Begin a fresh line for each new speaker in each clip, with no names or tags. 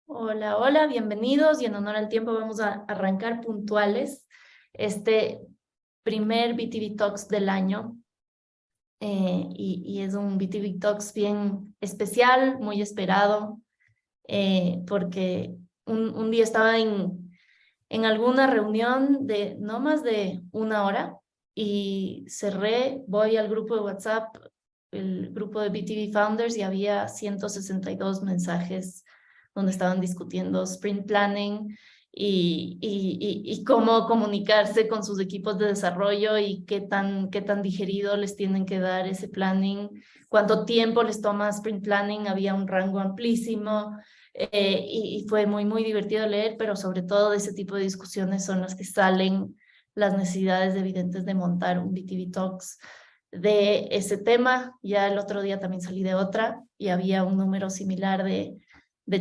Hola, hola, bienvenidos y en honor al tiempo vamos a arrancar puntuales este primer BTV Talks del año y es un BTV Talks bien especial, muy esperado porque un día estaba en alguna reunión de no más de una hora y cerré, voy al grupo de WhatsApp, el grupo de BTV Founders y había 162 mensajes donde estaban discutiendo sprint planning y cómo comunicarse con sus equipos de desarrollo y qué tan digerido les tienen que dar ese planning, cuánto tiempo les toma sprint planning, había un rango amplísimo y fue muy divertido leer, pero sobre todo de ese tipo de discusiones son las que salen las necesidades evidentes de montar un BTV Talks de ese tema. Ya el otro día también salí de otra y había un número similar de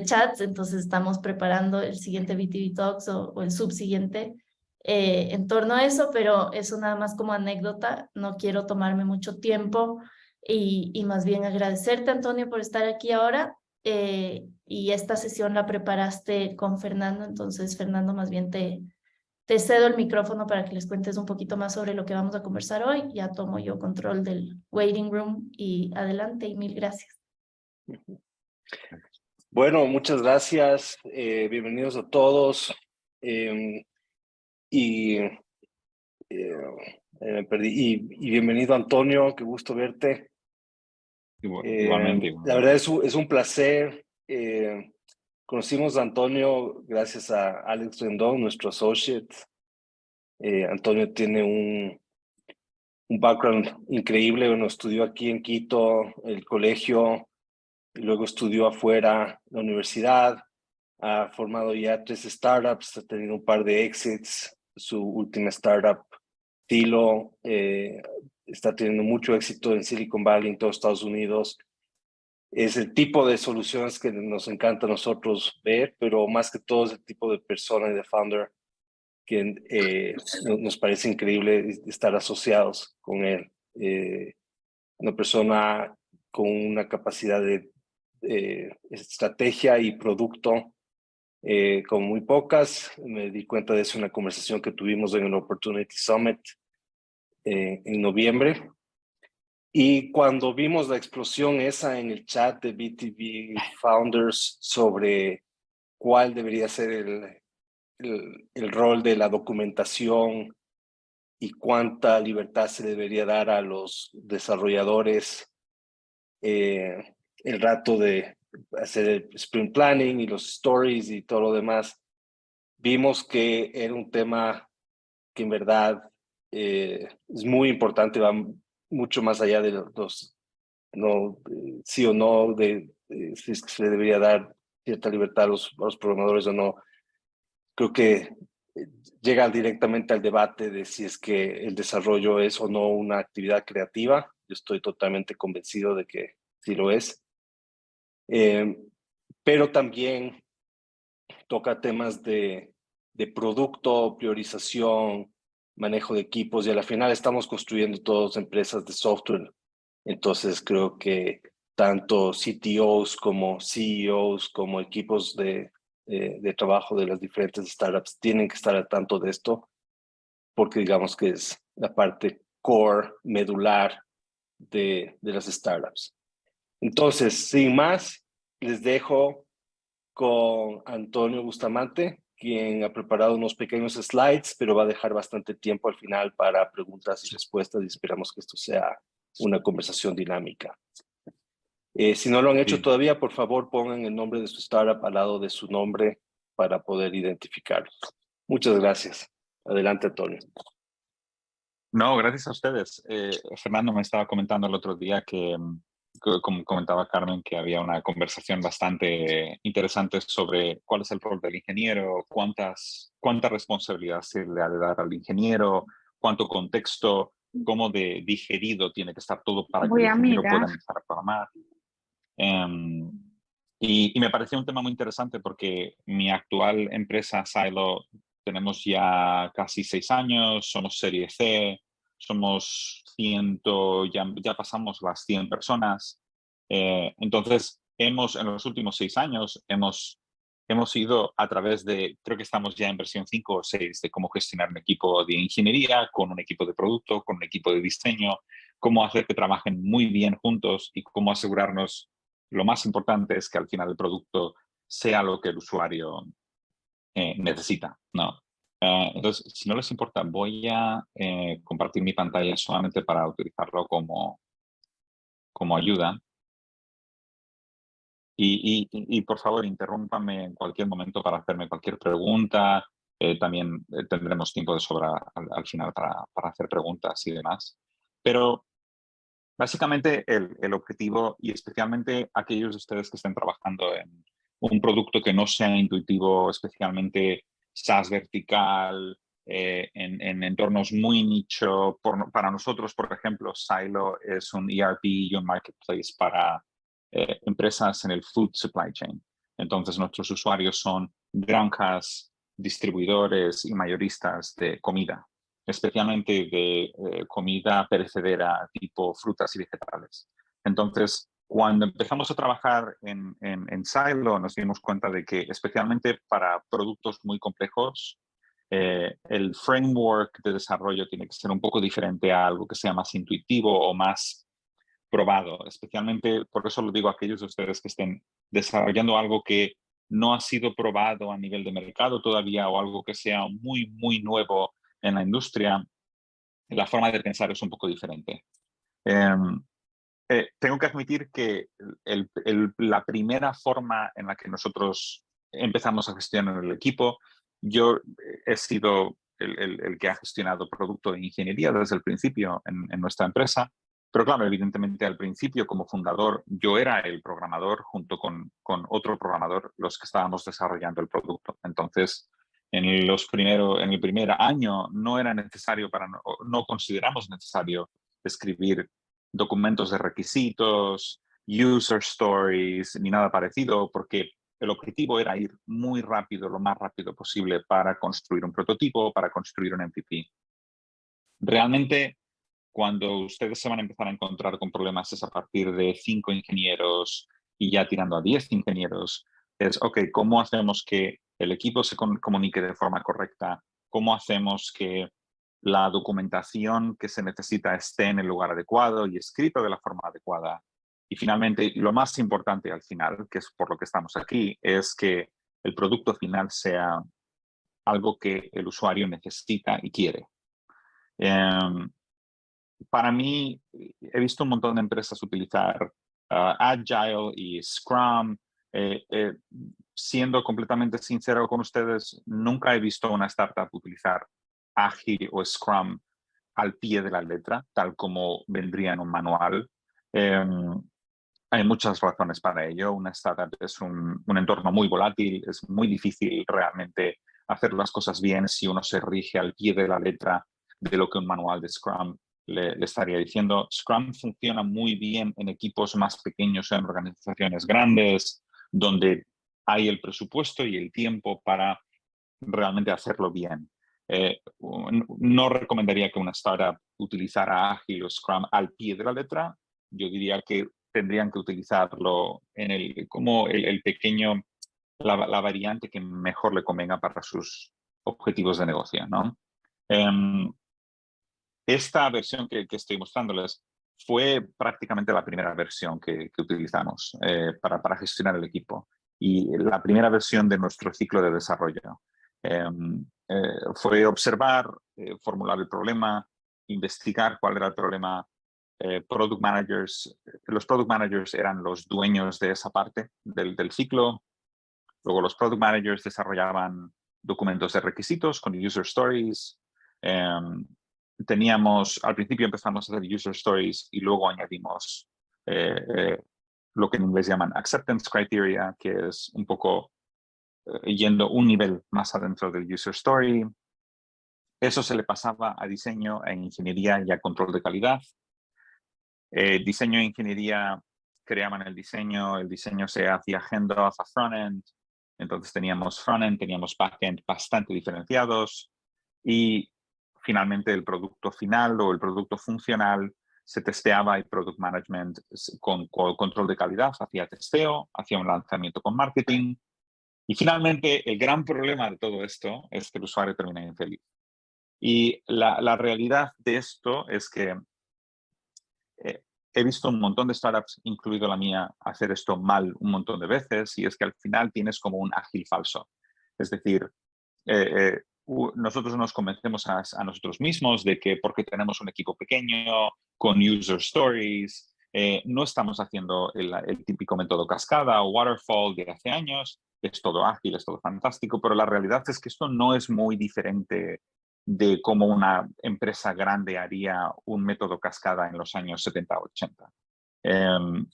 chats, entonces estamos preparando el siguiente BTV Talks o el subsiguiente en torno a eso, pero eso nada más como anécdota, no quiero tomarme mucho tiempo y más bien agradecerte, Antonio, por estar aquí ahora. Y esta sesión la preparaste con Fernando, entonces Fernando, más bien te cedo el micrófono para que les cuentes un poquito más sobre lo que vamos a conversar hoy. Ya tomo yo control del waiting room y adelante y mil gracias.
Bueno, muchas gracias. Bienvenidos a todos. Y me perdí. Y bienvenido, Antonio. Qué gusto verte.
Igualmente.
La verdad es un placer. Conocimos a Antonio gracias a Alex Rendón, nuestro associate. Antonio tiene un background increíble. Bueno, estudió aquí en Quito, el colegio, y luego estudió afuera, la universidad. Ha formado ya 3 startups, ha tenido un par de exits. Su última startup, Tilo, está teniendo mucho éxito en Silicon Valley, en todos Estados Unidos. Es el tipo de soluciones que nos encanta a nosotros ver, pero más que todo es el tipo de persona y de founder que nos parece increíble estar asociados con él. Una persona con una capacidad de estrategia y producto como muy pocas. Me di cuenta de eso en la conversación que tuvimos en el Opportunity Summit en noviembre. Y cuando vimos la explosión esa en el chat de BTV Founders sobre cuál debería ser el rol de la documentación y cuánta libertad se debería dar a los desarrolladores, el rato de hacer el sprint planning y los stories y todo lo demás, vimos que era un tema que en verdad es muy importante, va mucho más allá de los no, sí o no, si es que se le debería dar cierta libertad a los programadores o no. Creo que llega directamente al debate de si es que el desarrollo es o no una actividad creativa. Yo estoy totalmente convencido de que sí lo es. Pero también toca temas de producto, priorización, manejo de equipos y a la final estamos construyendo todas empresas de software. Entonces creo que tanto CTOs como CEOs como equipos de trabajo de las diferentes startups tienen que estar al tanto de esto porque digamos que es la parte core, medular de las startups. Entonces, sin más, les dejo con Antonio Bustamante, quien ha preparado unos pequeños slides, pero va a dejar bastante tiempo al final para preguntas y respuestas y esperamos que esto sea una conversación dinámica. Si no lo han hecho todavía, por favor pongan el nombre de su startup al lado de su nombre para poder identificarlos. Muchas gracias. Adelante, Antonio.
No, gracias a ustedes. Fernando me estaba comentando el otro día como comentaba Carmen, que había una conversación bastante interesante sobre cuál es el rol del ingeniero, cuánta responsabilidad se le ha de dar al ingeniero, cuánto contexto, cómo de digerido tiene que estar todo para que el ingeniero pueda empezar a programar. Y me pareció un tema muy interesante porque mi actual empresa, Silo, tenemos ya casi 6 años, somos Serie C, somos ya pasamos las 100 personas. Entonces, en los últimos 6 años hemos hemos ido a través de, creo que estamos ya en versión 5 o 6, de cómo gestionar un equipo de ingeniería con un equipo de producto, con un equipo de diseño, cómo hacer que trabajen muy bien juntos y cómo asegurarnos, lo más importante es que al final el producto sea lo que el usuario necesita, ¿no? Entonces, si no les importa, voy a compartir mi pantalla solamente para utilizarlo como ayuda. Y por favor, interrúmpame en cualquier momento para hacerme cualquier pregunta. También tendremos tiempo de sobra al final para hacer preguntas y demás. Pero básicamente el objetivo, y especialmente aquellos de ustedes que estén trabajando en un producto que no sea intuitivo, especialmente SaaS vertical, en entornos muy nicho. Para nosotros, por ejemplo, Silo es un ERP y un marketplace para empresas en el food supply chain. Entonces, nuestros usuarios son granjas, distribuidores y mayoristas de comida, especialmente de comida perecedera tipo frutas y vegetales. Entonces, cuando empezamos a trabajar en Silo, nos dimos cuenta de que, especialmente para productos muy complejos, el framework de desarrollo tiene que ser un poco diferente a algo que sea más intuitivo o más probado. Especialmente, por eso lo digo a aquellos de ustedes que estén desarrollando algo que no ha sido probado a nivel de mercado todavía o algo que sea muy, muy nuevo en la industria. La forma de pensar es un poco diferente. Tengo que admitir que la primera forma en la que nosotros empezamos a gestionar el equipo, yo he sido el que ha gestionado producto de ingeniería desde el principio en nuestra empresa, pero claro, evidentemente al principio como fundador yo era el programador junto con otro programador los que estábamos desarrollando el producto. Entonces, en el primer año no era necesario no consideramos necesario escribir documentos de requisitos, user stories, ni nada parecido, porque el objetivo era ir muy rápido, lo más rápido posible para construir un prototipo, para construir un MVP. Realmente, cuando ustedes se van a empezar a encontrar con problemas es a partir de 5 ingenieros y ya tirando a 10 ingenieros, es, ok, ¿cómo hacemos que el equipo se comunique de forma correcta? ¿Cómo hacemos que la documentación que se necesita esté en el lugar adecuado y escrita de la forma adecuada? Y finalmente, lo más importante al final, que es por lo que estamos aquí, es que el producto final sea algo que el usuario necesita y quiere. Para mí, he visto un montón de empresas utilizar Agile y Scrum. Siendo completamente sincero con ustedes, nunca he visto una startup utilizar Agile o Scrum al pie de la letra, tal como vendría en un manual. Hay muchas razones para ello. Una startup es un entorno muy volátil, es muy difícil realmente hacer las cosas bien si uno se rige al pie de la letra de lo que un manual de Scrum le estaría diciendo. Scrum funciona muy bien en equipos más pequeños, en organizaciones grandes, donde hay el presupuesto y el tiempo para realmente hacerlo bien. No recomendaría que una startup utilizara Agile o Scrum al pie de la letra. Yo diría que tendrían que utilizarlo como el pequeño, la variante que mejor le convenga para sus objetivos de negocio, ¿no? Esta versión que estoy mostrándoles fue prácticamente la primera versión que utilizamos para gestionar el equipo y la primera versión de nuestro ciclo de desarrollo. Fue observar, formular el problema, investigar cuál era el problema. Los product managers eran los dueños de esa parte del ciclo. Luego los product managers desarrollaban documentos de requisitos con user stories. Al principio empezamos a hacer user stories y luego añadimos lo que en inglés llaman acceptance criteria, que es un poco yendo un nivel más adentro del user story. Eso se le pasaba a diseño, a ingeniería y a control de calidad. Diseño e ingeniería creaban el diseño se hacía handoff a frontend, entonces teníamos frontend, teníamos backend bastante diferenciados y finalmente el producto final o el producto funcional se testeaba y product management con control de calidad hacía testeo, hacía un lanzamiento con marketing Y finalmente, el gran problema de todo esto es que el usuario termina infeliz. Y la realidad de esto es que he visto un montón de startups, incluido la mía, hacer esto mal un montón de veces, y es que al final tienes como un ágil falso. Es decir, nosotros nos convencemos a nosotros mismos de que porque tenemos un equipo pequeño, con user stories, no estamos haciendo el típico método cascada o waterfall de hace años, es todo ágil, es todo fantástico, pero la realidad es que esto no es muy diferente de cómo una empresa grande haría un método cascada en los años 70-80.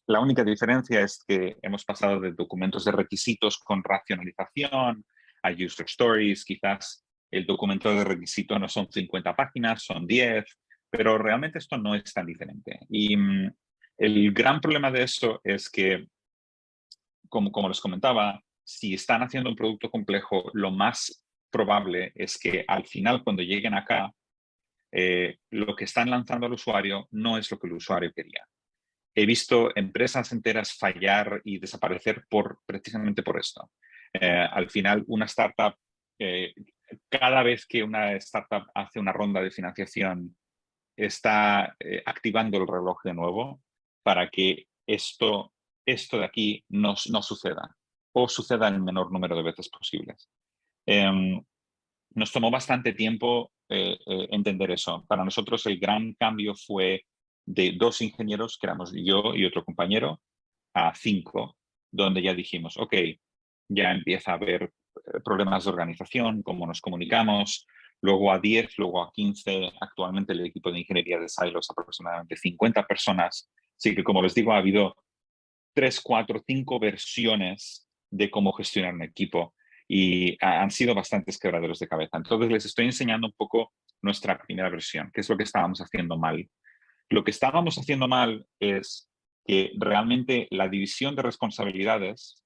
La única diferencia es que hemos pasado de documentos de requisitos con racionalización a user stories. Quizás el documento de requisito no son 50 páginas, son 10, pero realmente esto no es tan diferente. Y el gran problema de eso es que, como les comentaba, si están haciendo un producto complejo, lo más probable es que al final, cuando lleguen acá, lo que están lanzando al usuario no es lo que el usuario quería. He visto empresas enteras fallar y desaparecer precisamente por esto. Al final, una startup, cada vez que una startup hace una ronda de financiación, está activando el reloj de nuevo para que esto de aquí no suceda o suceda el menor número de veces posibles. Nos tomó bastante tiempo entender eso. Para nosotros el gran cambio fue de 2 ingenieros, que éramos yo y otro compañero, a 5, donde ya dijimos, ok, ya empieza a haber problemas de organización, cómo nos comunicamos, luego a 10, luego a 15, actualmente el equipo de ingeniería de Silos aproximadamente 50 personas. Así que, como les digo, ha habido 3, 4, 5 versiones de cómo gestionar un equipo y han sido bastantes quebraderos de cabeza. Entonces les estoy enseñando un poco nuestra primera versión, qué es lo que estábamos haciendo mal. Lo que estábamos haciendo mal es que realmente la división de responsabilidades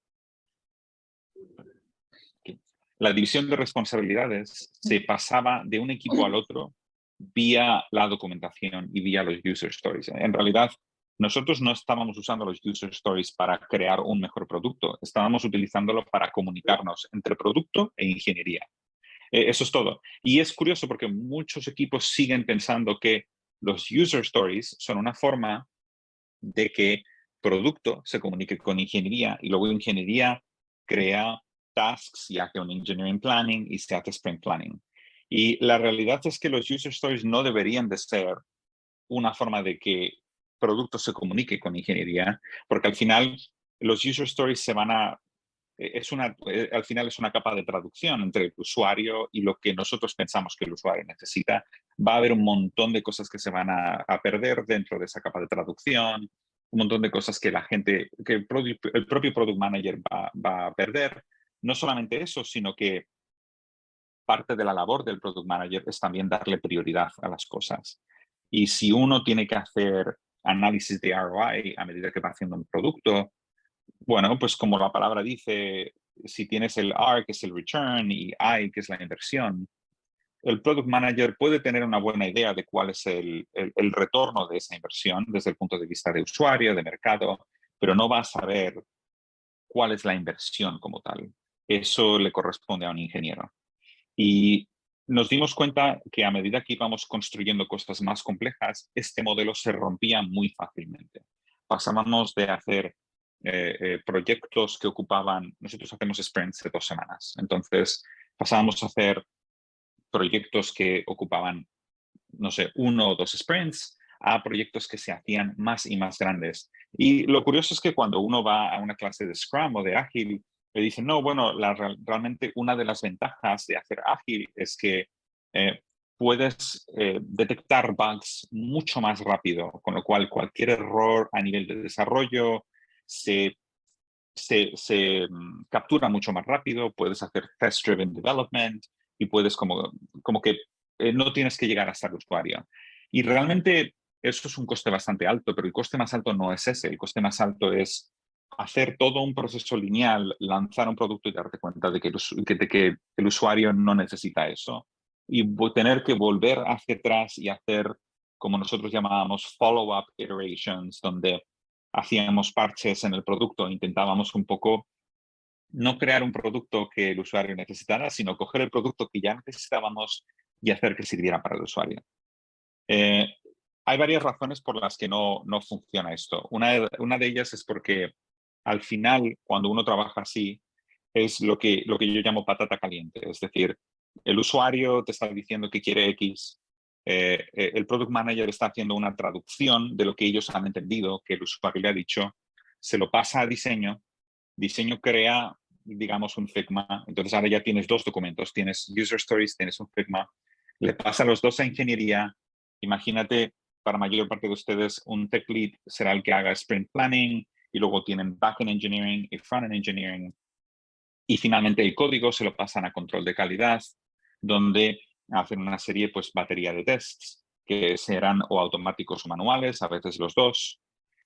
se pasaba de un equipo al otro vía la documentación y vía los user stories. En realidad, nosotros no estábamos usando los user stories para crear un mejor producto, estábamos utilizándolo para comunicarnos entre producto e ingeniería. Eso es todo. Y es curioso porque muchos equipos siguen pensando que los user stories son una forma de que producto se comunique con ingeniería y luego ingeniería crea tasks y hace un engineering planning y se hace sprint planning. Y la realidad es que los user stories no deberían de ser una forma de que producto se comunique con ingeniería, porque al final los user stories se van a al final es una capa de traducción entre el usuario y lo que nosotros pensamos que el usuario necesita. Va a haber un montón de cosas que se van a perder dentro de esa capa de traducción, un montón de cosas que el propio product manager va a perder. No solamente eso, sino que parte de la labor del product manager es también darle prioridad a las cosas. Y si uno tiene que hacer análisis de ROI a medida que va haciendo un producto, bueno, pues como la palabra dice, si tienes el R, que es el return, y I, que es la inversión, el product manager puede tener una buena idea de cuál es el retorno de esa inversión desde el punto de vista de usuario, de mercado, pero no va a saber cuál es la inversión como tal. Eso le corresponde a un ingeniero. Y nos dimos cuenta que a medida que íbamos construyendo cosas más complejas, este modelo se rompía muy fácilmente. Pasábamos de hacer proyectos que ocupaban, nosotros hacemos sprints de 2 semanas, entonces pasábamos a hacer proyectos que ocupaban, no sé, 1 o 2 sprints, a proyectos que se hacían más y más grandes. Y lo curioso es que cuando uno va a una clase de Scrum o de Agile, le dicen, no, bueno, realmente una de las ventajas de hacer Agile es que puedes detectar bugs mucho más rápido, con lo cual cualquier error a nivel de desarrollo se captura mucho más rápido, puedes hacer test-driven development y puedes como que no tienes que llegar hasta el usuario. Y realmente eso es un coste bastante alto, pero el coste más alto no es ese. El coste más alto es hacer todo un proceso lineal, lanzar un producto y darte cuenta de que el usuario no necesita eso. Y tener que volver hacia atrás y hacer, como nosotros llamábamos, follow-up iterations, donde hacíamos parches en el producto, intentábamos un poco no crear un producto que el usuario necesitara, sino coger el producto que ya necesitábamos y hacer que sirviera para el usuario. Hay varias razones por las que no funciona esto. Una de ellas es porque al final, cuando uno trabaja así, es lo que yo llamo patata caliente. Es decir, el usuario te está diciendo que quiere X, el product manager está haciendo una traducción de lo que ellos han entendido, que el usuario le ha dicho, se lo pasa a diseño crea, digamos, un Figma. Entonces ahora ya tienes dos documentos, tienes User Stories, tienes un Figma, le pasa los dos a ingeniería. Imagínate, para mayor parte de ustedes, un tech lead será el que haga sprint planning, y luego tienen backend engineering y frontend engineering. Y finalmente el código se lo pasan a control de calidad, donde hacen una serie, pues, batería de tests, que serán o automáticos o manuales, a veces los dos.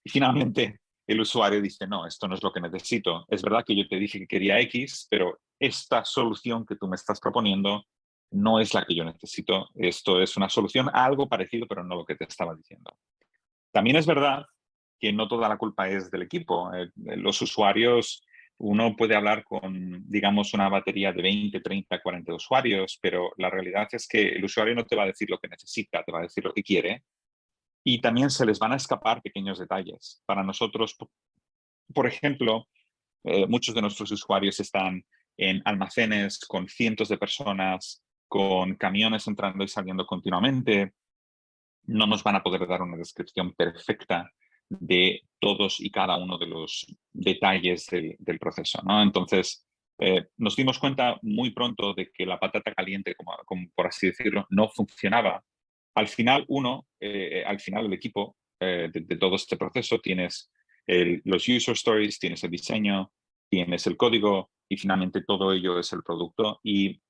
Y finalmente el usuario dice, no, esto no es lo que necesito. Es verdad que yo te dije que quería X, pero esta solución que tú me estás proponiendo no es la que yo necesito. Esto es una solución a algo parecido, pero no lo que te estaba diciendo. También es verdad que no toda la culpa es del equipo. Los usuarios, uno puede hablar con, digamos, una batería de 20, 30, 40 usuarios, pero la realidad es que el usuario no te va a decir lo que necesita, te va a decir lo que quiere. Y también se les van a escapar pequeños detalles. Para nosotros, por ejemplo, muchos de nuestros usuarios están en almacenes con cientos de personas, con camiones entrando y saliendo continuamente. No nos van a poder dar una descripción perfecta de todos y cada uno de los detalles del proceso, ¿no? Entonces, nos dimos cuenta muy pronto de que la patata caliente, como por así decirlo, no funcionaba. Al final, el equipo de todo este proceso, tienes los user stories, tienes el diseño, tienes el código, y finalmente todo ello es el producto. Y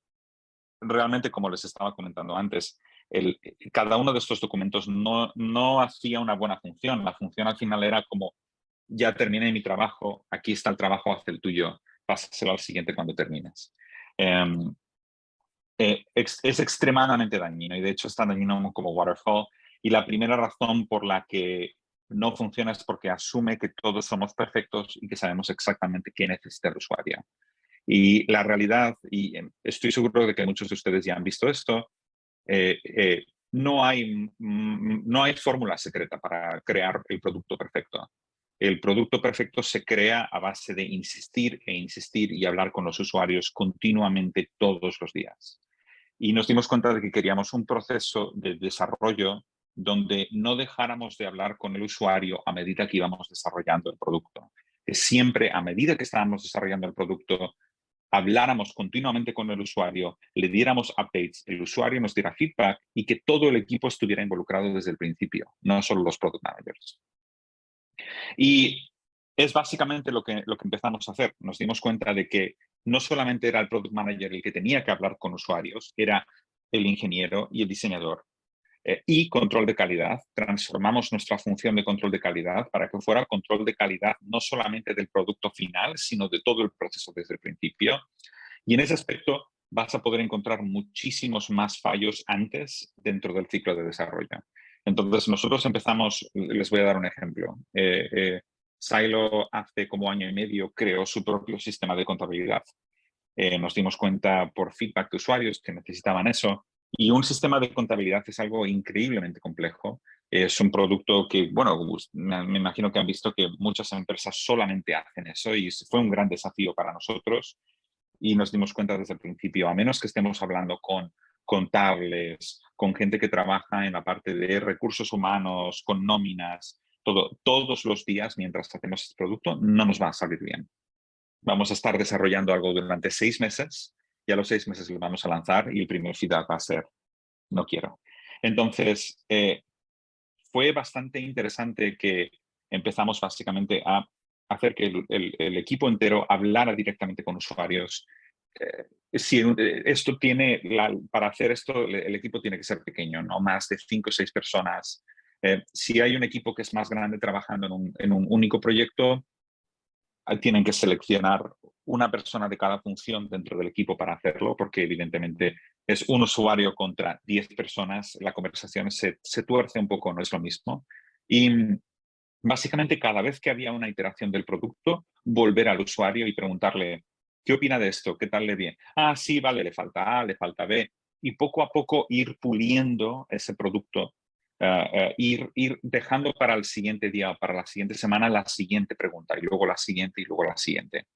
realmente, como les estaba comentando antes, cada uno de estos documentos no hacía una buena función. La función al final era como, ya terminé mi trabajo, aquí está el trabajo, haz el tuyo, pásaselo al siguiente cuando termines. Es extremadamente dañino, y de hecho es tan dañino como waterfall. Y la primera razón por la que no funciona es porque asume que todos somos perfectos y que sabemos exactamente qué necesita el usuario. Y la realidad, y estoy seguro de que muchos de ustedes ya han visto esto, no hay fórmula secreta para crear el producto perfecto. El producto perfecto se crea a base de insistir e insistir y hablar con los usuarios continuamente todos los días. Y nos dimos cuenta de que queríamos un proceso de desarrollo donde no dejáramos de hablar con el usuario a medida que íbamos desarrollando el producto. Que siempre, a medida que estábamos desarrollando el producto, habláramos continuamente con el usuario, le diéramos updates, el usuario nos diera feedback, y que todo el equipo estuviera involucrado desde el principio, no solo los product managers. Y es básicamente lo que empezamos a hacer. Nos dimos cuenta de que no solamente era el product manager el que tenía que hablar con usuarios, era el ingeniero y el diseñador. Y control de calidad. Transformamos nuestra función de control de calidad para que fuera control de calidad no solamente del producto final, sino de todo el proceso desde el principio. Y en ese aspecto vas a poder encontrar muchísimos más fallos antes dentro del ciclo de desarrollo. Entonces, nosotros empezamos, les voy a dar un ejemplo. Silo hace como año y medio creó su propio sistema de contabilidad. Nos dimos cuenta por feedback de usuarios que necesitaban eso. Y un sistema de contabilidad es algo increíblemente complejo. Es un producto que, bueno, me imagino que han visto que muchas empresas solamente hacen eso, y fue un gran desafío para nosotros. Y nos dimos cuenta desde el principio, a menos que estemos hablando con contables, con gente que trabaja en la parte de recursos humanos, con nóminas, todos los días mientras hacemos este producto, no nos va a salir bien. Vamos a estar desarrollando algo durante 6 meses, y a los 6 meses lo vamos a lanzar, y el primer feedback va a ser, no quiero. Entonces, fue bastante interesante que empezamos básicamente a hacer que el equipo entero hablara directamente con usuarios. Para hacer esto, el equipo tiene que ser pequeño, no más de 5 o 6 personas. Si hay un equipo que es más grande trabajando en un único proyecto, tienen que seleccionar una persona de cada función dentro del equipo para hacerlo, porque evidentemente es un usuario contra 10 personas, la conversación se tuerce un poco, no es lo mismo. Y básicamente cada vez que había una iteración del producto, volver al usuario y preguntarle, ¿qué opina de esto? ¿Qué tal le viene? Ah, sí, vale, le falta A, le falta B. Y poco a poco ir puliendo ese producto, ir dejando para el siguiente día o para la siguiente semana la siguiente pregunta y luego la siguiente y luego la siguiente.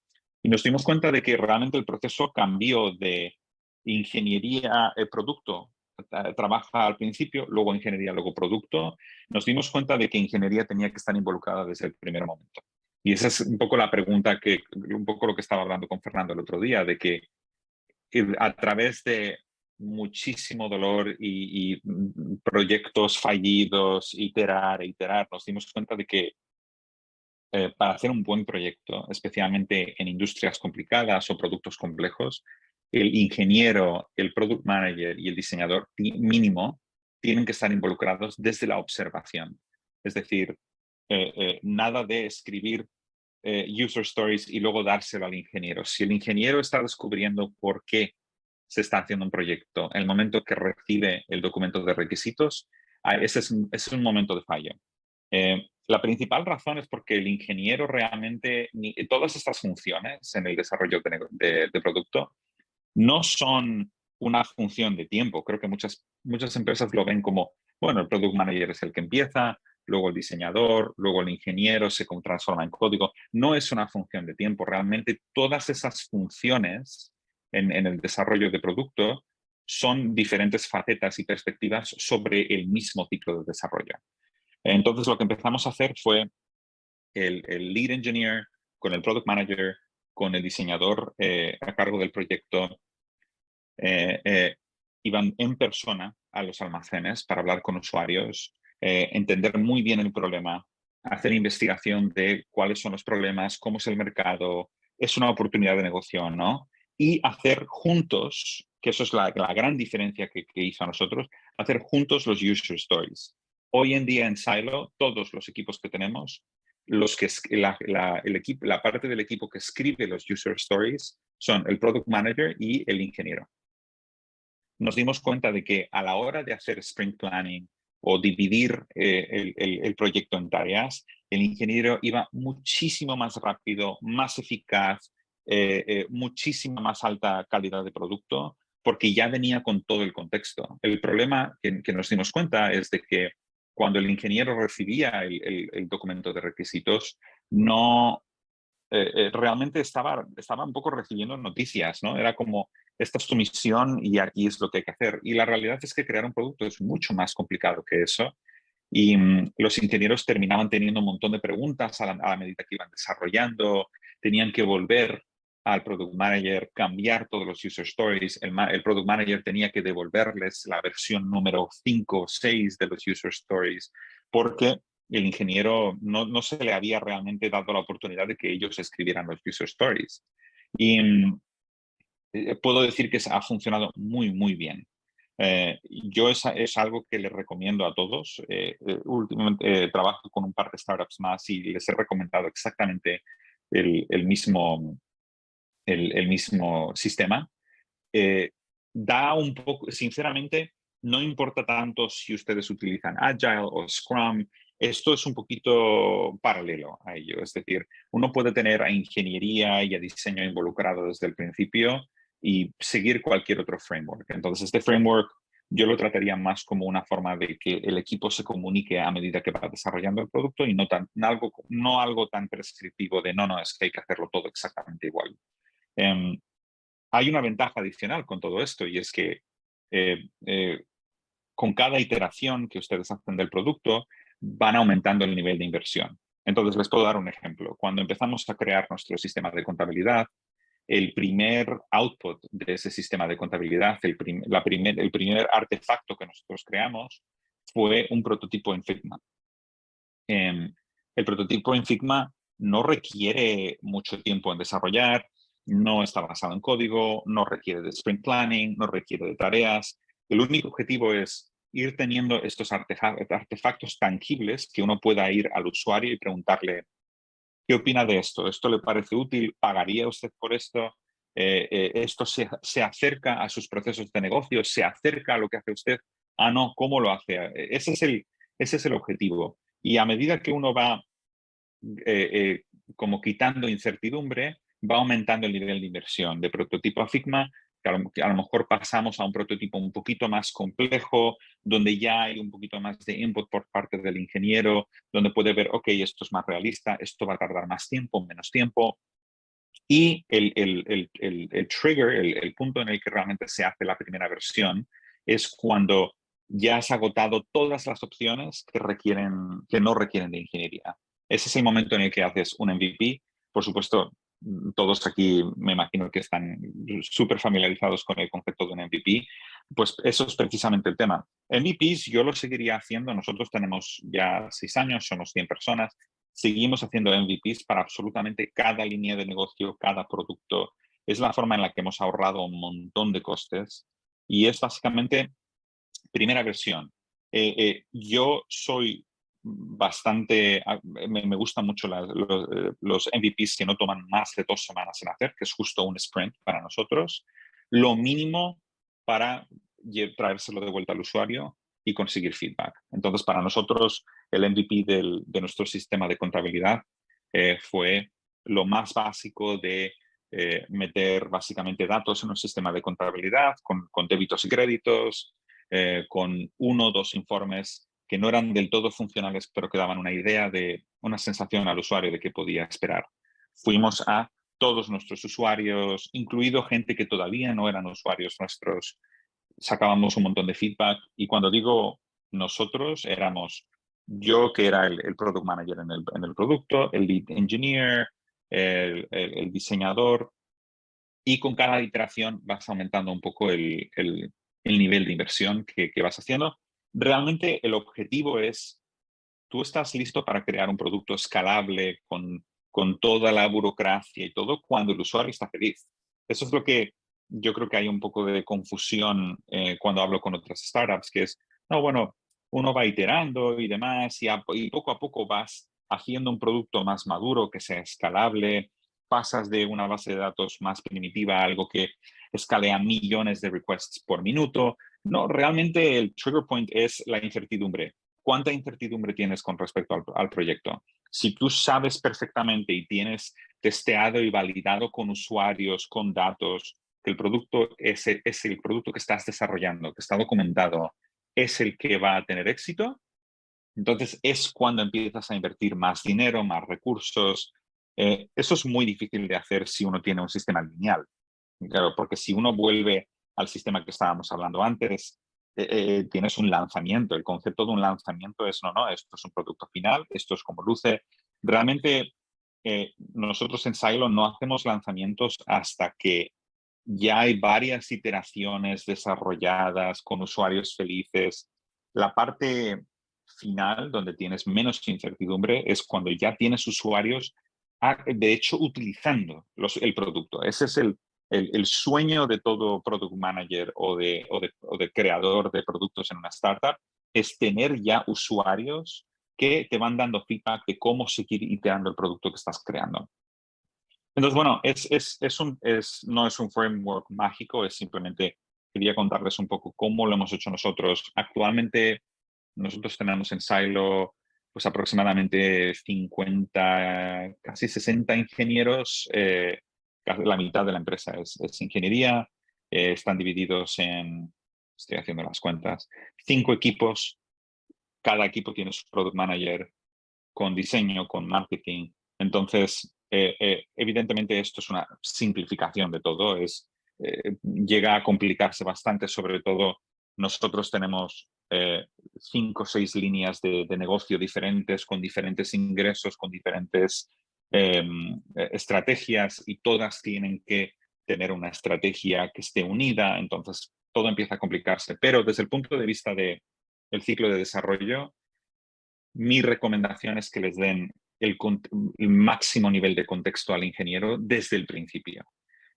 Y nos dimos cuenta de que realmente el proceso cambió de ingeniería producto, trabaja al principio, luego ingeniería, luego producto. Nos dimos cuenta de que ingeniería tenía que estar involucrada desde el primer momento. Y esa es un poco la pregunta un poco lo que estaba hablando con Fernando el otro día, de que a través de muchísimo dolor y proyectos fallidos, iterar, nos dimos cuenta de que para hacer un buen proyecto, especialmente en industrias complicadas o productos complejos, el ingeniero, el product manager y el diseñador mínimo tienen que estar involucrados desde la observación. Es decir, nada de escribir user stories y luego dárselo al ingeniero. Si el ingeniero está descubriendo por qué se está haciendo un proyecto, en el momento que recibe el documento de requisitos, ese es un momento de fallo. La principal razón es porque el ingeniero realmente, todas estas funciones en el desarrollo de producto no son una función de tiempo. Creo que muchas empresas lo ven como, bueno, el product manager es el que empieza, luego el diseñador, luego el ingeniero se transforma en código. No es una función de tiempo. Realmente todas esas funciones en el desarrollo de producto son diferentes facetas y perspectivas sobre el mismo ciclo de desarrollo. Entonces, lo que empezamos a hacer fue el lead engineer con el product manager, con el diseñador a cargo del proyecto, iban en persona a los almacenes para hablar con usuarios, entender muy bien el problema, hacer investigación de cuáles son los problemas, cómo es el mercado, es una oportunidad de negocio o no, y hacer juntos, que eso es la gran diferencia que hizo a nosotros, hacer juntos los user stories. Hoy en día en Silo, todos los equipos que tenemos, la parte del equipo que escribe los user stories son el product manager y el ingeniero. Nos dimos cuenta de que a la hora de hacer sprint planning o dividir el proyecto en tareas, el ingeniero iba muchísimo más rápido, más eficaz, muchísima más alta calidad de producto, porque ya venía con todo el contexto. El problema que nos dimos cuenta es de que cuando el ingeniero recibía el documento de requisitos, no realmente estaba un poco recibiendo noticias, ¿no? Era como, esta es tu misión y aquí es lo que hay que hacer. Y la realidad es que crear un producto es mucho más complicado que eso. Y los ingenieros terminaban teniendo un montón de preguntas a la medida que iban desarrollando, tenían que volver al product manager, cambiar todos los user stories, el product manager tenía que devolverles la versión número 5 o 6 de los user stories, porque el ingeniero no se le había realmente dado la oportunidad de que ellos escribieran los user stories. Y puedo decir que ha funcionado muy, muy bien. Yo es algo que les recomiendo a todos. Últimamente trabajo con un par de startups más y les he recomendado exactamente el mismo sistema. Da un poco, sinceramente, no importa tanto si ustedes utilizan Agile o Scrum, esto es un poquito paralelo a ello. Es decir, uno puede tener a ingeniería y a diseño involucrado desde el principio y seguir cualquier otro framework. Entonces, este framework yo lo trataría más como una forma de que el equipo se comunique a medida que va desarrollando el producto y no algo tan prescriptivo de no, es que hay que hacerlo todo exactamente igual. Hay una ventaja adicional con todo esto y es que con cada iteración que ustedes hacen del producto van aumentando el nivel de inversión. Entonces, les puedo dar un ejemplo. Cuando empezamos a crear nuestro sistema de contabilidad, el primer output de ese sistema de contabilidad, el primer artefacto que nosotros creamos fue un prototipo en Figma. El prototipo en Figma no requiere mucho tiempo en desarrollar, no está basado en código, no requiere de sprint planning, no requiere de tareas. El único objetivo es ir teniendo estos artefactos tangibles que uno pueda ir al usuario y preguntarle, ¿qué opina de esto? ¿Esto le parece útil? ¿Pagaría usted por esto? ¿Esto se acerca a sus procesos de negocio? ¿Se acerca a lo que hace usted? Ah, no, ¿cómo lo hace? Ese es el objetivo. Y a medida que uno va como quitando incertidumbre, va aumentando el nivel de inversión de prototipo a Figma, que a lo mejor pasamos a un prototipo un poquito más complejo, donde ya hay un poquito más de input por parte del ingeniero, donde puede ver, ok, esto es más realista, esto va a tardar más tiempo, menos tiempo. Y el trigger, el punto en el que realmente se hace la primera versión, es cuando ya has agotado todas las opciones que no requieren de ingeniería. Ese es el momento en el que haces un MVP. Por supuesto, todos aquí me imagino que están súper familiarizados con el concepto de un MVP. Pues eso es precisamente el tema. MVPs yo lo seguiría haciendo. Nosotros tenemos ya 6 años, somos 100 personas. Seguimos haciendo MVPs para absolutamente cada línea de negocio, cada producto. Es la forma en la que hemos ahorrado un montón de costes y es básicamente primera versión. Yo soy bastante, me gustan mucho los MVPs que no toman más de 2 semanas en hacer, que es justo un sprint para nosotros. Lo mínimo para traérselo de vuelta al usuario y conseguir feedback. Entonces, para nosotros, el MVP de nuestro sistema de contabilidad fue lo más básico de meter básicamente datos en un sistema de contabilidad con débitos y créditos, con 1 o 2 informes que no eran del todo funcionales, pero que daban una idea de una sensación al usuario de qué podía esperar. Fuimos a todos nuestros usuarios, incluido gente que todavía no eran usuarios nuestros, sacábamos un montón de feedback y cuando digo nosotros, éramos yo que era el product manager en el producto, el lead engineer, el diseñador, y con cada iteración vas aumentando un poco el nivel de inversión que vas haciendo. Realmente el objetivo es, tú estás listo para crear un producto escalable con toda la burocracia y todo cuando el usuario está feliz. Eso es lo que yo creo que hay un poco de confusión cuando hablo con otras startups, que es, no, bueno, uno va iterando y demás y poco a poco vas haciendo un producto más maduro, que sea escalable, pasas de una base de datos más primitiva a algo que escalea millones de requests por minuto. No, realmente el trigger point es la incertidumbre. ¿Cuánta incertidumbre tienes con respecto al proyecto? Si tú sabes perfectamente y tienes testeado y validado con usuarios, con datos, que el producto es el producto que estás desarrollando, que está documentado, es el que va a tener éxito, entonces es cuando empiezas a invertir más dinero, más recursos. Eso es muy difícil de hacer si uno tiene un sistema lineal. Claro, porque si uno vuelve al sistema que estábamos hablando antes, tienes un lanzamiento. El concepto de un lanzamiento es, no, esto es un producto final, esto es como luce. Realmente, nosotros en Silo no hacemos lanzamientos hasta que ya hay varias iteraciones desarrolladas con usuarios felices. La parte final, donde tienes menos incertidumbre, es cuando ya tienes usuarios, de hecho, utilizando el producto. Ese es el sueño de todo product manager o de creador de productos en una startup, es tener ya usuarios que te van dando feedback de cómo seguir iterando el producto que estás creando. Entonces, bueno, no es un framework mágico, es simplemente quería contarles un poco cómo lo hemos hecho nosotros. Actualmente, nosotros tenemos en Silo pues aproximadamente 50, casi 60 ingenieros. La mitad de la empresa es ingeniería. Están divididos estoy haciendo las cuentas, 5 equipos. Cada equipo tiene su product manager con diseño, con marketing. Entonces, evidentemente esto es una simplificación de todo. Llega a complicarse bastante, sobre todo nosotros tenemos 5 o 6 líneas de negocio diferentes, con diferentes ingresos, con diferentes estrategias y todas tienen que tener una estrategia que esté unida. Entonces, todo empieza a complicarse. Pero desde el punto de vista del ciclo de desarrollo, mi recomendación es que les den el máximo nivel de contexto al ingeniero desde el principio.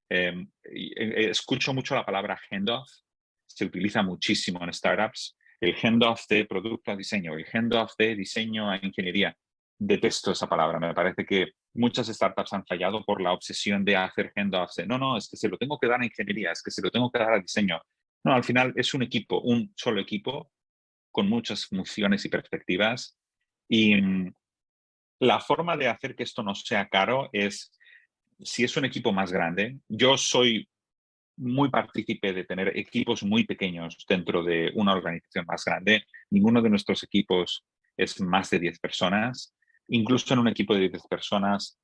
Escucho mucho la palabra handoff, se utiliza muchísimo en startups. El handoff de producto a diseño, el handoff de diseño a ingeniería. Detesto esa palabra, me parece que muchas startups han fallado por la obsesión de hacer handoffs. No, es que se lo tengo que dar a ingeniería, es que se lo tengo que dar a diseño. No, al final es un equipo, un solo equipo, con muchas funciones y perspectivas. Y la forma de hacer que esto no sea caro es si es un equipo más grande, yo soy muy partícipe de tener equipos muy pequeños dentro de una organización más grande. Ninguno de nuestros equipos es más de 10 personas. Incluso en un equipo de 10 personas,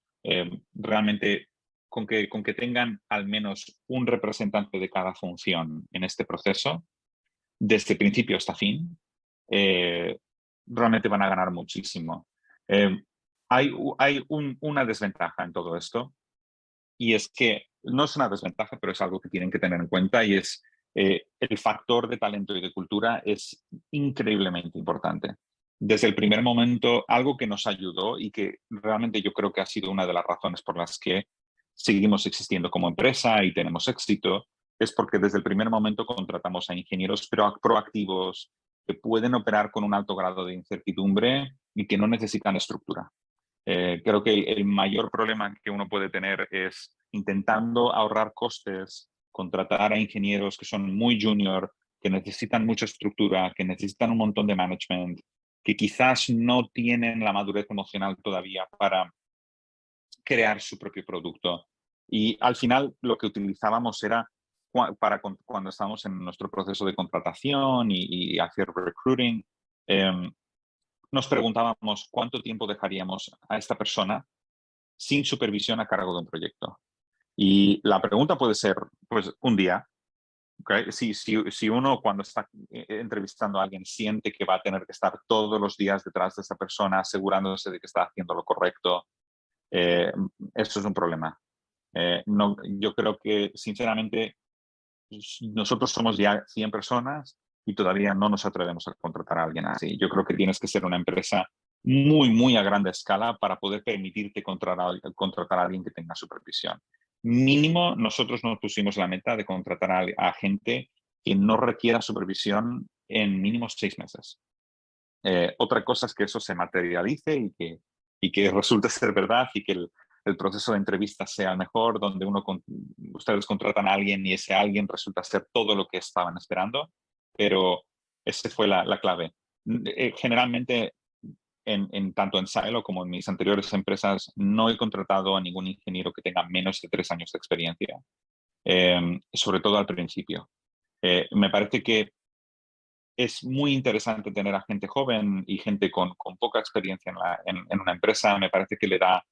realmente con que tengan al menos un representante de cada función en este proceso, desde principio hasta fin, eh, realmente van a ganar muchísimo. Eh, hay una desventaja en todo esto, y es que no es una desventaja, pero es algo que tienen que tener en cuenta, y es el factor de talento y de cultura es increíblemente importante. Desde el primer momento, algo que nos ayudó y que realmente yo creo que ha sido una de las razones por las que seguimos existiendo como empresa y tenemos éxito, es porque desde el primer momento contratamos a ingenieros proactivos que pueden operar con un alto grado de incertidumbre y que no necesitan estructura. Creo que el mayor problema que uno puede tener es intentando ahorrar costes, contratar a ingenieros que son muy junior, que necesitan mucha estructura, que necesitan un montón de management, que quizás no tienen la madurez emocional todavía para crear su propio producto. Y al final lo que utilizábamos era cuando estábamos en nuestro proceso de contratación y hacer recruiting, nos preguntábamos cuánto tiempo dejaríamos a esta persona sin supervisión a cargo de un proyecto. Y la pregunta puede ser, pues, un día. ¿Okay? Si uno cuando está entrevistando a alguien siente que va a tener que estar todos los días detrás de esa persona asegurándose de que está haciendo lo correcto, eso es un problema. No, yo creo que, sinceramente, nosotros somos ya 100 personas y todavía no nos atrevemos a contratar a alguien así. Yo creo que tienes que ser una empresa muy, muy a grande escala para poder permitirte contratar a alguien que tenga supervisión. Mínimo, nosotros nos pusimos la meta de contratar a gente que no requiera supervisión en mínimo 6 meses. Otra cosa es que eso se materialice y que resulte ser verdad y que el proceso de entrevista sea el mejor, donde ustedes contratan a alguien y ese alguien resulta ser todo lo que estaban esperando, pero esa fue la clave. Generalmente, tanto en Silo como en mis anteriores empresas, no he contratado a ningún ingeniero que tenga menos de 3 años de experiencia, sobre todo al principio. Me parece que es muy interesante tener a gente joven y gente con poca experiencia en una empresa. Me parece que le da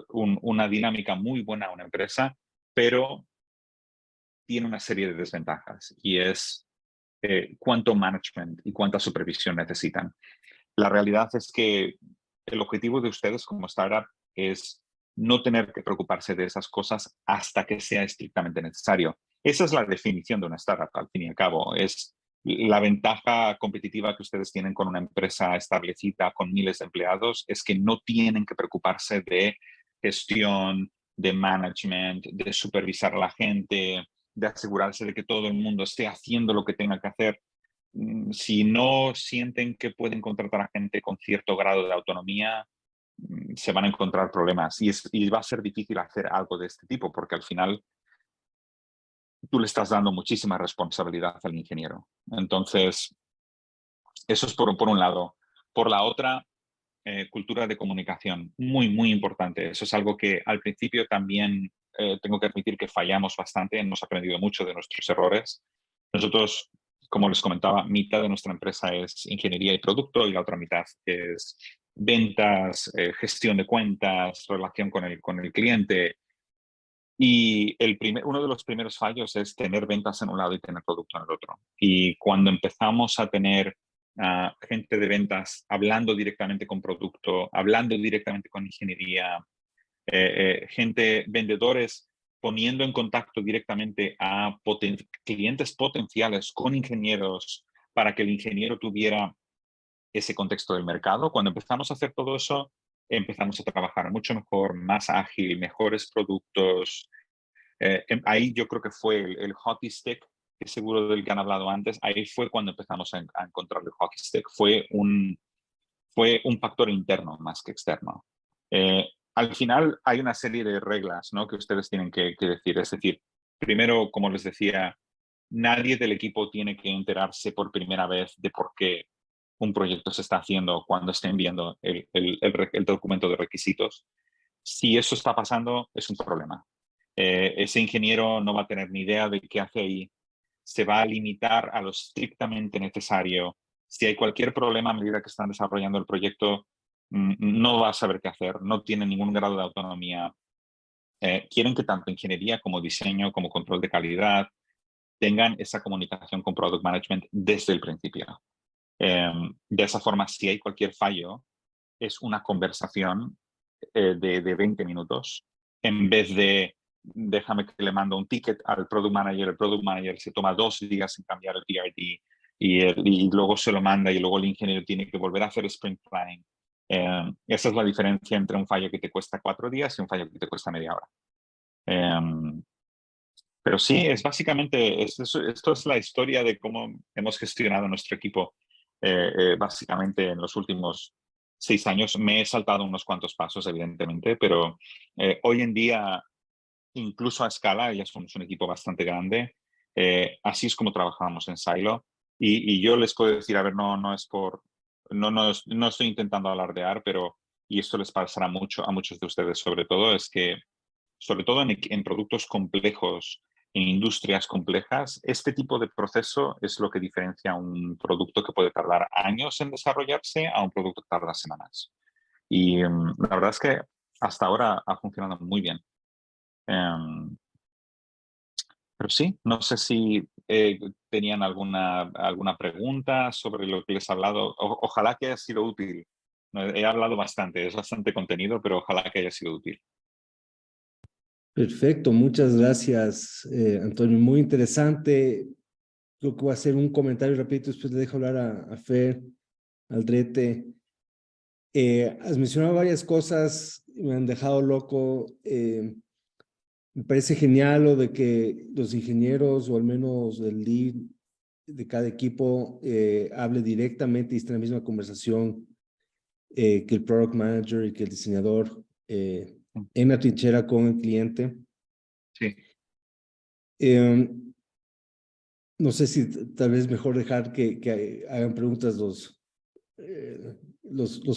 una dinámica muy buena a una empresa, pero tiene una serie de desventajas y es cuánto management y cuánta supervisión necesitan. La realidad es que el objetivo de ustedes como startup es no tener que preocuparse de esas cosas hasta que sea estrictamente necesario. Esa es la definición de una startup, al fin y al cabo. Es la ventaja competitiva que ustedes tienen con una empresa establecida con miles de empleados, es que no tienen que preocuparse de gestión, de management, de supervisar a la gente, de asegurarse de que todo el mundo esté haciendo lo que tenga que hacer. Si no sienten que pueden contratar a gente con cierto grado de autonomía, se van a encontrar problemas y va a ser difícil hacer algo de este tipo porque al final tú le estás dando muchísima responsabilidad al ingeniero. Entonces, eso es por un lado. Por la otra, cultura de comunicación, muy, muy importante. Eso es algo que al principio también tengo que admitir que fallamos bastante, hemos aprendido mucho de nuestros errores. Nosotros, como les comentaba, mitad de nuestra empresa es ingeniería y producto y la otra mitad es ventas, gestión de cuentas, relación con el cliente. Y uno de los primeros fallos es tener ventas en un lado y tener producto en el otro. Y cuando empezamos a tener gente de ventas hablando directamente con producto, hablando directamente con ingeniería, vendedores poniendo en contacto directamente a clientes potenciales con ingenieros para que el ingeniero tuviera ese contexto del mercado. Cuando empezamos a hacer todo eso, empezamos a trabajar mucho mejor, más ágil, mejores productos. Ahí yo creo que fue el hockey stick, que seguro del que han hablado antes, ahí fue cuando empezamos a encontrar el hockey stick. Fue un factor interno más que externo. Al final hay una serie de reglas, ¿no?, que ustedes tienen que decir. Es decir, primero, como les decía, nadie del equipo tiene que enterarse por primera vez de por qué un proyecto se está haciendo cuando estén viendo el documento de requisitos. Si eso está pasando, es un problema. Ese ingeniero no va a tener ni idea de qué hace ahí, se va a limitar a lo estrictamente necesario. Si hay cualquier problema a medida que están desarrollando el proyecto, no va a saber qué hacer, no tiene ningún grado de autonomía. Quieren que tanto ingeniería como diseño, como control de calidad, tengan esa comunicación con Product Management desde el principio. De esa forma, si hay cualquier fallo, es una conversación de 20 minutos, en vez de déjame que le mando un ticket al Product Manager, el Product Manager se toma 2 días en cambiar el PRD y luego se lo manda y luego el ingeniero tiene que volver a hacer sprint planning. Esa es la diferencia entre un fallo que te cuesta 4 días y un fallo que te cuesta media hora. Pero sí, es básicamente, esto es la historia de cómo hemos gestionado nuestro equipo. Básicamente en los últimos 6 años me he saltado unos cuantos pasos, evidentemente, pero hoy en día, incluso a escala, ya somos un equipo bastante grande. Así es como trabajamos en Silo. Y yo les puedo decir, a ver, no es por, no estoy intentando alardear, pero, y esto les pasará mucho a muchos de ustedes sobre todo, es que sobre todo en productos complejos, en industrias complejas, este tipo de proceso es lo que diferencia un producto que puede tardar años en desarrollarse a un producto que tarda semanas. Y la verdad es que hasta ahora ha funcionado muy bien. Pero sí, no sé si tenían alguna pregunta sobre lo que les he hablado. Ojalá que haya sido útil. He hablado bastante, es bastante contenido, pero ojalá que haya sido útil.
Perfecto, muchas gracias, Antonio. Muy interesante. Creo que voy a hacer un comentario rapidito, después le dejo hablar a Fer, Aldrete. Has mencionado varias cosas, me han dejado loco. Me parece genial lo de que los ingenieros, o al menos el lead de cada equipo, hable directamente y esté en la misma conversación que el product manager y que el diseñador en la trinchera con el cliente.
Sí.
No sé si tal vez mejor dejar que hagan preguntas los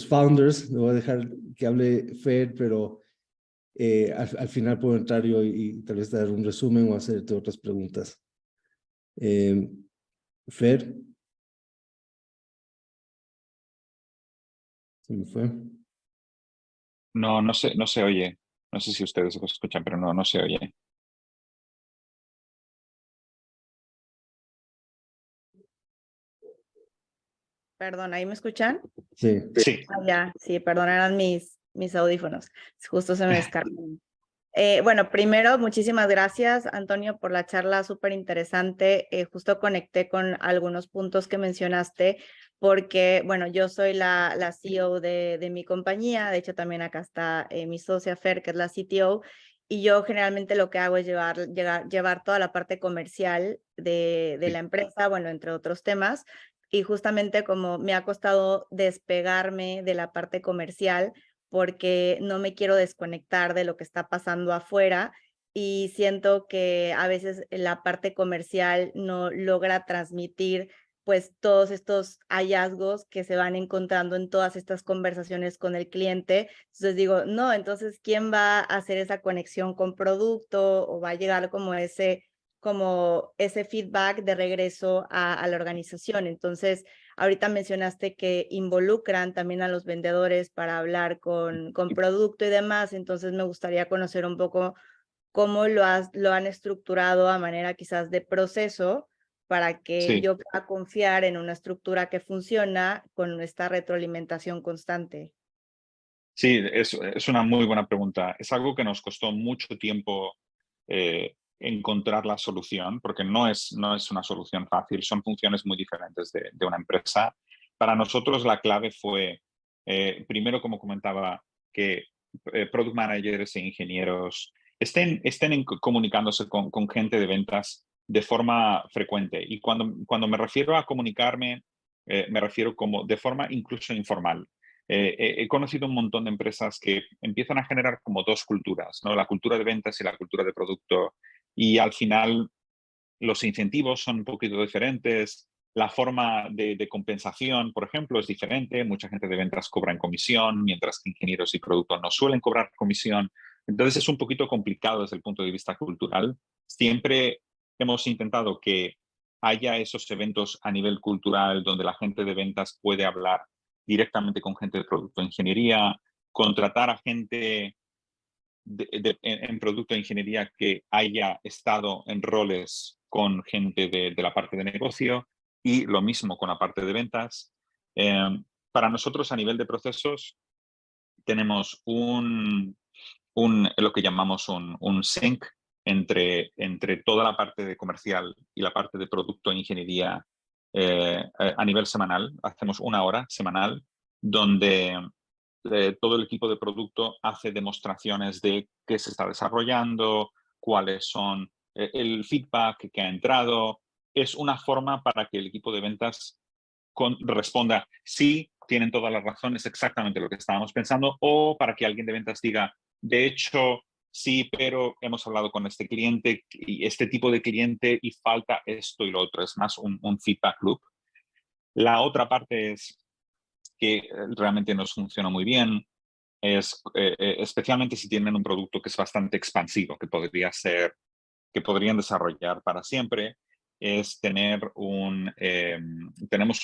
founders. No voy a dejar que hable Fer, pero al final puedo entrar yo y tal vez dar un resumen o hacerte otras preguntas. Fer. Se me fue.
No se oye. No sé si ustedes lo escuchan, pero no se oye.
Perdón, ¿ahí me escuchan?
Sí.
Sí.
Ya, sí, perdón, eran mis audífonos. Justo se me descargaron. Bueno, primero, muchísimas gracias, Antonio, por la charla súper interesante. Justo conecté con algunos puntos que mencionaste, porque, bueno, yo soy la CEO de mi compañía. De hecho, también acá está mi socia Fer, que es la CTO. Y yo generalmente lo que hago es llevar toda la parte comercial de la empresa, bueno, entre otros temas. Y justamente como me ha costado despegarme de la parte comercial, porque no me quiero desconectar de lo que está pasando afuera y siento que a veces la parte comercial no logra transmitir pues todos estos hallazgos que se van encontrando en todas estas conversaciones con el cliente. Entonces digo, no, entonces, ¿quién va a hacer esa conexión con producto o va a llegar como ese feedback de regreso a la organización? Entonces, ahorita mencionaste que involucran también a los vendedores para hablar con producto y demás, entonces me gustaría conocer un poco cómo lo han estructurado a manera quizás de proceso para que
Sí.
yo pueda confiar en una estructura que funciona con esta retroalimentación constante.
Sí, es una muy buena pregunta. Es algo que nos costó mucho tiempo encontrar la solución, porque no es una solución fácil, son funciones muy diferentes de una empresa. Para nosotros la clave fue, primero, como comentaba, que product managers e ingenieros estén comunicándose con gente de ventas de forma frecuente. Y cuando me refiero a comunicarme, me refiero como de forma incluso informal. He conocido un montón de empresas que empiezan a generar como dos culturas, ¿no? La cultura de ventas y la cultura de producto. Y al final los incentivos son un poquito diferentes, La forma de compensación, por ejemplo, es diferente. Mucha gente de ventas cobra en comisión, mientras que ingenieros y productos no suelen cobrar comisión. Entonces es un poquito complicado desde el punto de vista cultural. Siempre hemos intentado que haya esos eventos a nivel cultural donde la gente de ventas puede hablar directamente con gente de producto de ingeniería, contratar a gente en producto de ingeniería que haya estado en roles con gente de la parte de negocio, y lo mismo con la parte de ventas. Para nosotros, a nivel de procesos, tenemos lo que llamamos un sync entre toda la parte de comercial y la parte de producto e ingeniería a nivel semanal. Hacemos 1 hora semanal donde todo el equipo de producto hace demostraciones de qué se está desarrollando, cuáles son el feedback que ha entrado. Es una forma para que el equipo de ventas responda, sí, tienen todas las razones, exactamente lo que estábamos pensando, o para que alguien de ventas diga, de hecho, sí, pero hemos hablado con este cliente y este tipo de cliente y falta esto y lo otro. Es más un feedback loop. La otra parte es que realmente nos funciona muy bien, es especialmente si tienen un producto que es bastante expansivo, que podrían desarrollar para siempre, es tenemos un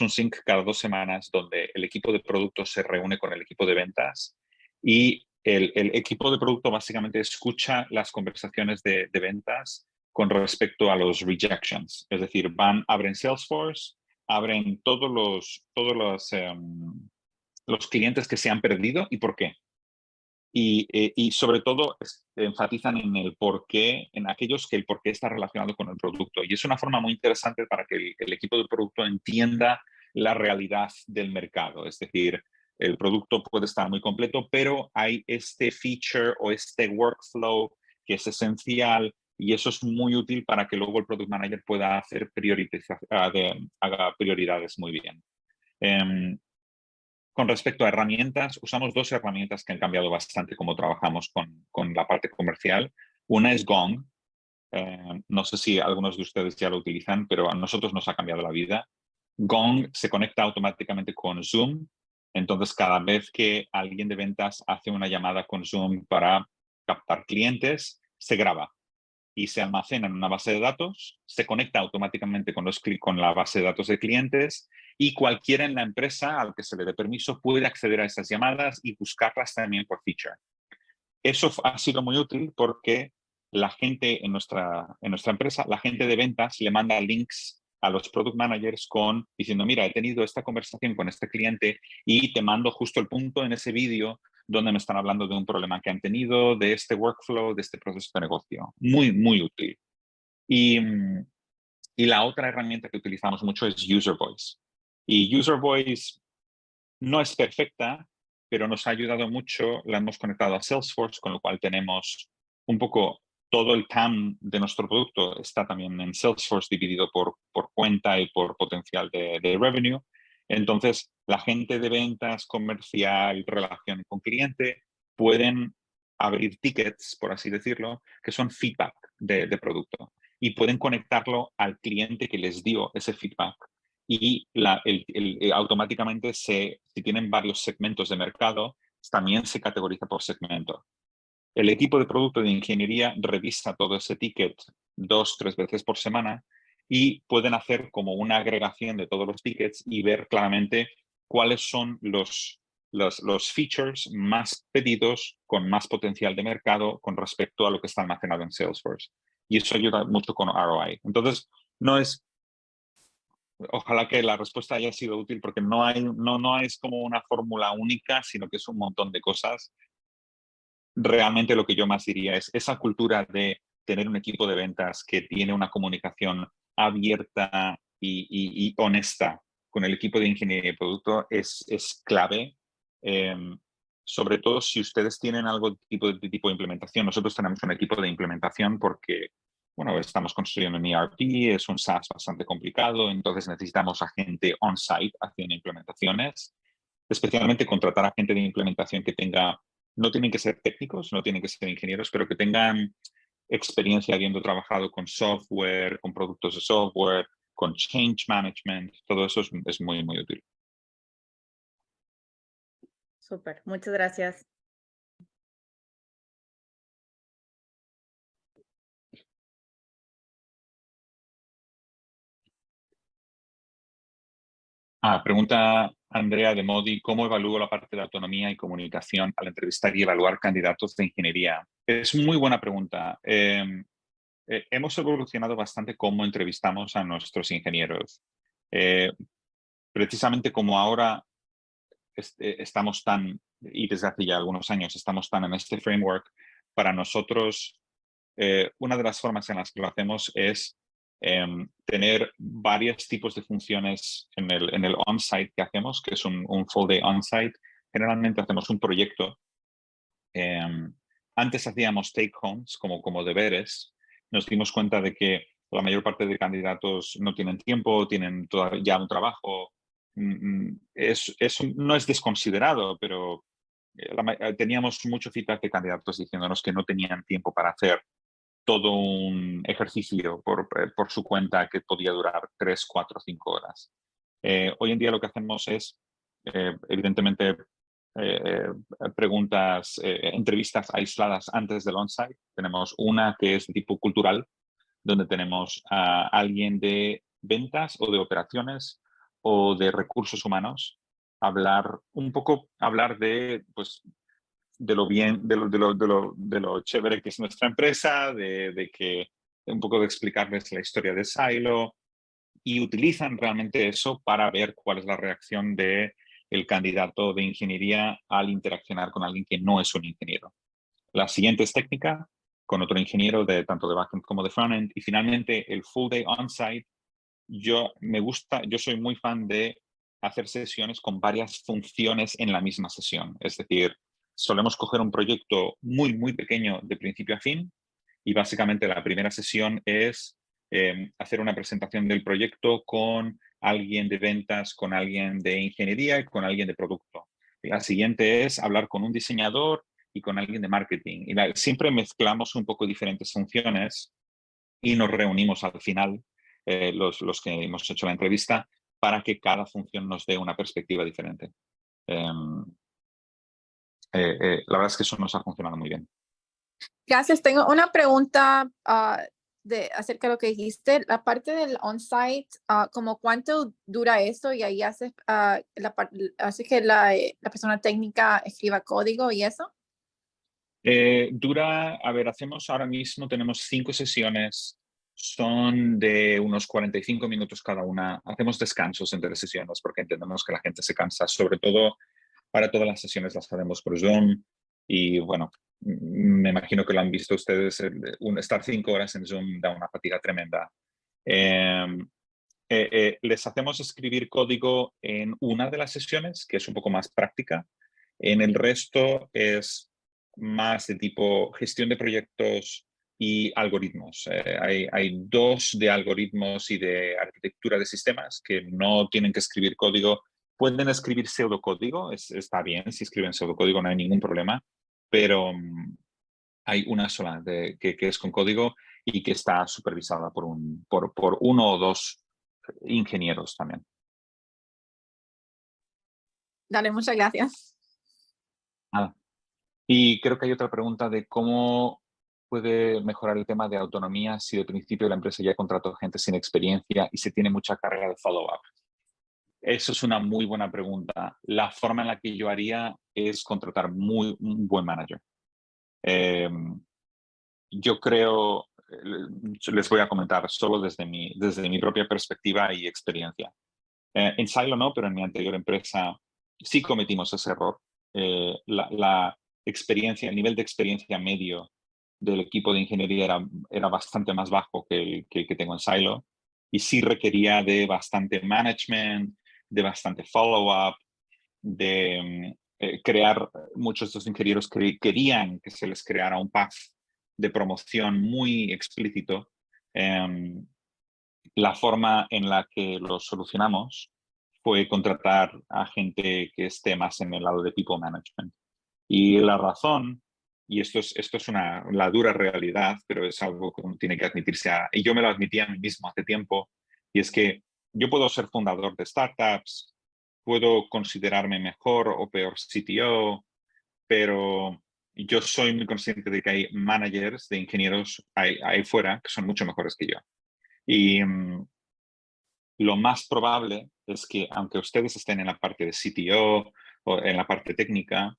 sync cada 2 semanas donde el equipo de producto se reúne con el equipo de ventas y el equipo de producto básicamente escucha las conversaciones de ventas con respecto a los rejections. Es decir, abren Salesforce, abren todos los clientes que se han perdido y por qué. Y sobre todo enfatizan en el por qué, en aquellos que el por qué está relacionado con el producto. Y es una forma muy interesante para que el equipo de producto entienda la realidad del mercado. Es decir, el producto puede estar muy completo, pero hay este feature o este workflow que es esencial, y eso es muy útil para que luego el product manager pueda hacer haga prioridades muy bien. Con respecto a herramientas, usamos 2 herramientas que han cambiado bastante cómo trabajamos con la parte comercial. Una es Gong. No sé si algunos de ustedes ya lo utilizan, pero a nosotros nos ha cambiado la vida. Gong se conecta automáticamente con Zoom. Entonces, cada vez que alguien de ventas hace una llamada con Zoom para captar clientes, se graba y se almacena en una base de datos, se conecta automáticamente con la base de datos de clientes, y cualquiera en la empresa al que se le dé permiso puede acceder a esas llamadas y buscarlas también por feature. Eso ha sido muy útil porque la gente en nuestra empresa, la gente de ventas le manda links a los product managers diciendo, mira, he tenido esta conversación con este cliente y te mando justo el punto en ese vídeo donde me están hablando de un problema que han tenido, de este workflow, de este proceso de negocio. Muy, muy útil. Y la otra herramienta que utilizamos mucho es User Voice. Y User Voice no es perfecta, pero nos ha ayudado mucho. La hemos conectado a Salesforce, con lo cual tenemos un poco todo el TAM de nuestro producto está también en Salesforce, dividido por cuenta y por potencial de revenue. Entonces, la gente de ventas, comercial, relación con cliente, pueden abrir tickets, por así decirlo, que son feedback de producto, y pueden conectarlo al cliente que les dio ese feedback. Y automáticamente, si tienen varios segmentos de mercado, también se categoriza por segmento. El equipo de producto de ingeniería revisa todo ese ticket 2-3 veces por semana y pueden hacer como una agregación de todos los tickets y ver claramente cuáles son los features más pedidos con más potencial de mercado con respecto a lo que está almacenado en Salesforce. Y eso ayuda mucho con ROI. Entonces, ojalá que la respuesta haya sido útil, porque no es como una fórmula única, sino que es un montón de cosas. Realmente lo que yo más diría es esa cultura de tener un equipo de ventas que tiene una comunicación abierta y honesta con el equipo de ingeniería y producto es clave. Sobre todo si ustedes tienen algo de tipo de implementación. Nosotros tenemos un equipo de implementación porque, bueno, estamos construyendo un ERP, es un SaaS bastante complicado, entonces necesitamos a gente on-site haciendo implementaciones, especialmente contratar a gente de implementación que no tienen que ser técnicos, no tienen que ser ingenieros, pero que tengan experiencia habiendo trabajado con software, con productos de software, con change management, todo eso es muy, muy útil.
Súper, muchas gracias.
Pregunta Andrea de Modi, ¿cómo evalúo la parte de autonomía y comunicación al entrevistar y evaluar candidatos de ingeniería? Es muy buena pregunta. Hemos evolucionado bastante cómo entrevistamos a nuestros ingenieros. Precisamente como ahora estamos tan, y desde hace ya algunos años estamos tan en este framework, para nosotros una de las formas en las que lo hacemos es tener varios tipos de funciones en el on-site que hacemos, que es un full day on-site. Generalmente hacemos un proyecto. Antes hacíamos take-homes como deberes. Nos dimos cuenta de que la mayor parte de candidatos no tienen tiempo, tienen ya un trabajo. No es desconsiderado, pero teníamos mucho feedback de candidatos diciéndonos que no tenían tiempo para hacer todo un ejercicio por su cuenta que podía durar 3, 4, 5 horas. Hoy en día lo que hacemos es, evidentemente, entrevistas aisladas antes del on-site. Tenemos una que es de tipo cultural, donde tenemos a alguien de ventas o de operaciones o de recursos humanos, hablar de, pues, de lo bien, de lo chévere que es nuestra empresa, un poco de explicarles la historia de Silo, y utilizan realmente eso para ver cuál es la reacción del candidato de ingeniería al interaccionar con alguien que no es un ingeniero. La siguiente es técnica, con otro ingeniero tanto de backend como de frontend, y finalmente el full day on-site. Yo soy muy fan de hacer sesiones con varias funciones en la misma sesión. Es decir, solemos coger un proyecto muy, muy pequeño de principio a fin y básicamente la primera sesión es hacer una presentación del proyecto con alguien de ventas, con alguien de ingeniería y con alguien de producto. La siguiente es hablar con un diseñador y con alguien de marketing. Y siempre mezclamos un poco diferentes funciones y nos reunimos al final, los que hemos hecho la entrevista, para que cada función nos dé una perspectiva diferente. La verdad es que eso nos ha funcionado muy bien.
Gracias. Tengo una pregunta acerca de lo que dijiste. La parte del on-site, ¿como cuánto dura eso? Y ahí hace que la persona técnica escriba código y eso.
Hacemos ahora mismo, tenemos 5 sesiones, son de unos 45 minutos cada una. Hacemos descansos entre sesiones porque entendemos que la gente se cansa, sobre todo para todas las sesiones las hacemos por Zoom y bueno, me imagino que lo han visto ustedes, estar 5 horas en Zoom da una fatiga tremenda. Les hacemos escribir código en una de las sesiones, que es un poco más práctica. En el resto es más de tipo gestión de proyectos y algoritmos. Hay 2 de algoritmos y de arquitectura de sistemas que no tienen que escribir código. Pueden escribir pseudocódigo, está bien, si escriben pseudocódigo no hay ningún problema, pero hay una sola que es con código y que está supervisada por 1 o 2 ingenieros también.
Dale, muchas gracias.
Nada. Y creo que hay otra pregunta de cómo puede mejorar el tema de autonomía si de principio la empresa ya contrató gente sin experiencia y se tiene mucha carga de follow-up. Eso es una muy buena pregunta. La forma en la que yo haría es contratar un buen manager. Yo creo, les voy a comentar solo desde mi propia perspectiva y experiencia. En Silo no, pero en mi anterior empresa sí cometimos ese error. La experiencia, el nivel de experiencia medio del equipo de ingeniería era bastante más bajo que el que tengo en Silo y sí requería de bastante management, de bastante follow-up, de crear, muchos de estos ingenieros querían que se les creara un path de promoción muy explícito. La forma en la que lo solucionamos fue contratar a gente que esté más en el lado de people management. Y la razón, y esto es la dura realidad, pero es algo que uno tiene que admitirse, y yo me lo admití a mí mismo hace tiempo, Y es que yo puedo ser fundador de startups, puedo considerarme mejor o peor CTO, pero yo soy muy consciente de que hay managers de ingenieros ahí fuera que son mucho mejores que yo. Y lo más probable es que, aunque ustedes estén en la parte de CTO o en la parte técnica,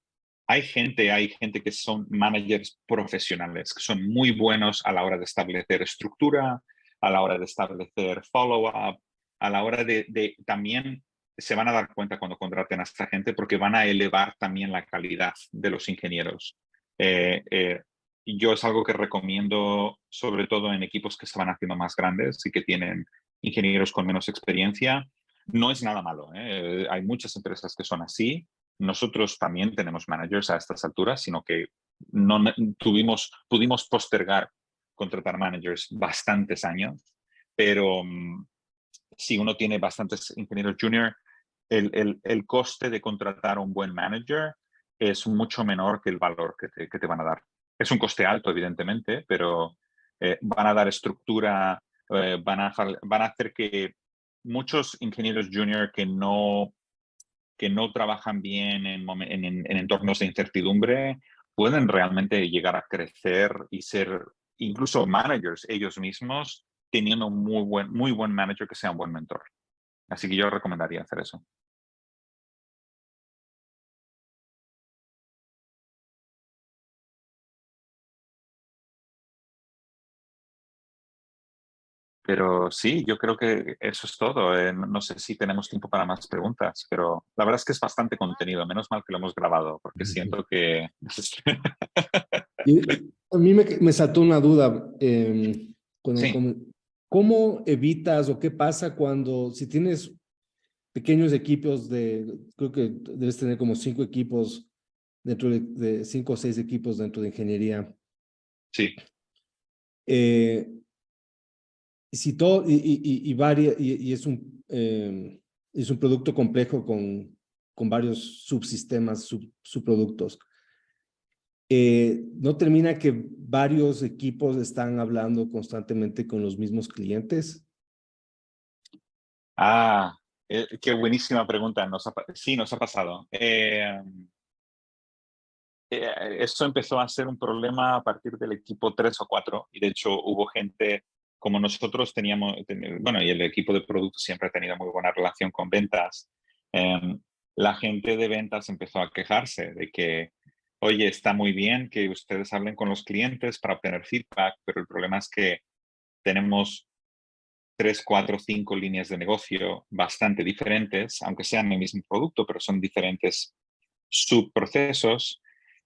hay gente que son managers profesionales, que son muy buenos a la hora de establecer estructura, a la hora de establecer follow-up, a la hora de también se van a dar cuenta cuando contraten a esta gente porque van a elevar también la calidad de los ingenieros. Yo es algo que recomiendo sobre todo en equipos que se van haciendo más grandes y que tienen ingenieros con menos experiencia. No es nada malo, ¿eh? Hay muchas empresas que son así. Nosotros también tenemos managers a estas alturas, sino que no pudimos postergar contratar managers bastantes años, pero si uno tiene bastantes ingenieros junior, el coste de contratar a un buen manager es mucho menor que el valor que te van a dar. Es un coste alto, evidentemente, pero van a dar estructura, van a hacer que muchos ingenieros junior que no trabajan bien en entornos de incertidumbre pueden realmente llegar a crecer y ser incluso managers ellos mismos, teniendo un muy buen manager que sea un buen mentor. Así que yo recomendaría hacer eso. Pero sí, yo creo que eso es todo. No sé si tenemos tiempo para más preguntas, pero la verdad es que es bastante contenido. Menos mal que lo hemos grabado, porque siento que...
A mí me saltó una duda.
Sí.
¿Cómo evitas o qué pasa si tienes pequeños equipos creo que debes tener como 5 equipos dentro de 5 o 6 equipos dentro de ingeniería?
Sí.
Si todo, y es un producto complejo con varios subsistemas, subproductos. ¿No termina que varios equipos están hablando constantemente con los mismos clientes?
Qué buenísima pregunta. Sí, nos ha pasado. Esto empezó a ser un problema a partir del equipo 3 o 4 y de hecho hubo gente como nosotros bueno, y el equipo de producto siempre ha tenido muy buena relación con ventas. La gente de ventas empezó a quejarse de que, oye, está muy bien que ustedes hablen con los clientes para obtener feedback, pero el problema es que tenemos 3, 4, 5 líneas de negocio bastante diferentes, aunque sean el mismo producto, pero son diferentes subprocesos.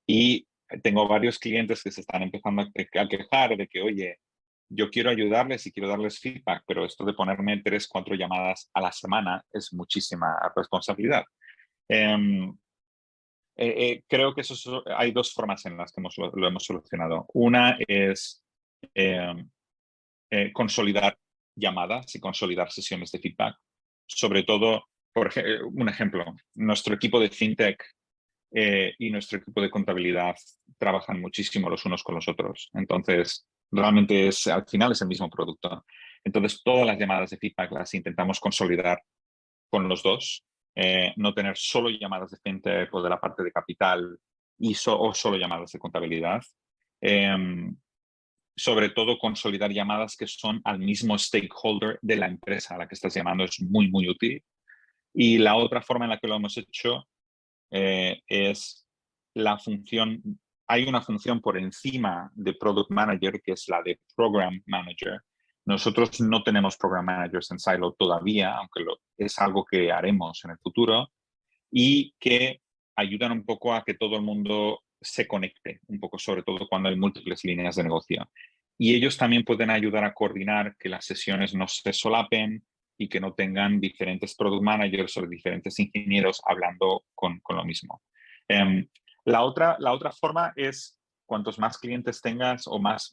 Y tengo varios clientes que se están empezando a quejar de que, oye, yo quiero ayudarles y quiero darles feedback, pero esto de ponerme 3, 4 llamadas a la semana es muchísima responsabilidad. Creo que hay 2 formas en las que lo hemos solucionado. Una es consolidar llamadas y consolidar sesiones de feedback. Sobre todo, un ejemplo, nuestro equipo de FinTech y nuestro equipo de contabilidad trabajan muchísimo los unos con los otros. Entonces, realmente al final es el mismo producto. Entonces, todas las llamadas de feedback las intentamos consolidar con los dos. No tener solo llamadas de FinTech o de la parte de capital o solo llamadas de contabilidad. Sobre todo, consolidar llamadas que son al mismo stakeholder de la empresa a la que estás llamando es muy, muy útil. Y la otra forma en la que lo hemos hecho es la función, hay una función por encima de Product Manager que es la de Program Manager. Nosotros no tenemos Program Managers en Silo todavía, aunque es algo que haremos en el futuro, y que ayudan un poco a que todo el mundo se conecte, un poco sobre todo cuando hay múltiples líneas de negocio. Y ellos también pueden ayudar a coordinar que las sesiones no se solapen y que no tengan diferentes product managers o diferentes ingenieros hablando con lo mismo. La otra forma es cuantos más clientes tengas o más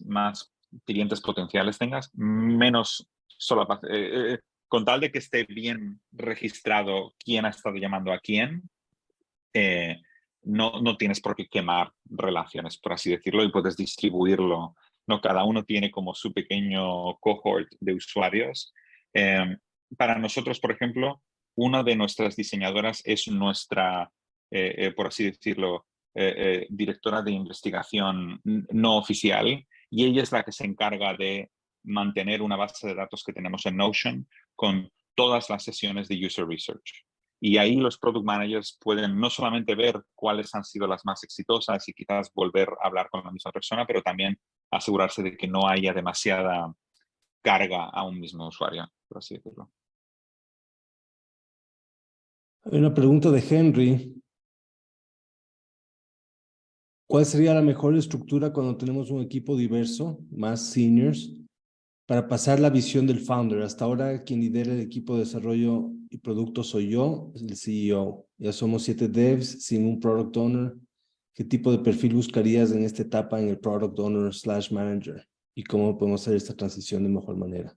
clientes potenciales tengas, menos solapación. Con tal de que esté bien registrado quién ha estado llamando a quién, no tienes por qué quemar relaciones, por así decirlo, y puedes distribuirlo. No, cada uno tiene como su pequeño cohort de usuarios Para nosotros, por ejemplo, una de nuestras diseñadoras es nuestra, por así decirlo, directora de investigación no oficial, y ella es la que se encarga de mantener una base de datos que tenemos en Notion con todas las sesiones de user research. Y ahí los product managers pueden no solamente ver cuáles han sido las más exitosas y quizás volver a hablar con la misma persona, pero también asegurarse de que no haya demasiada carga a un mismo usuario, por así decirlo.
Hay una pregunta de Henry. ¿Cuál sería la mejor estructura cuando tenemos un equipo diverso, más seniors, para pasar la visión del founder? Hasta ahora, quien lidera el equipo de desarrollo y producto soy yo, el CEO. Ya somos 7 devs sin un product owner. ¿Qué tipo de perfil buscarías en esta etapa en el product owner / manager? ¿Y cómo podemos hacer esta transición de mejor manera?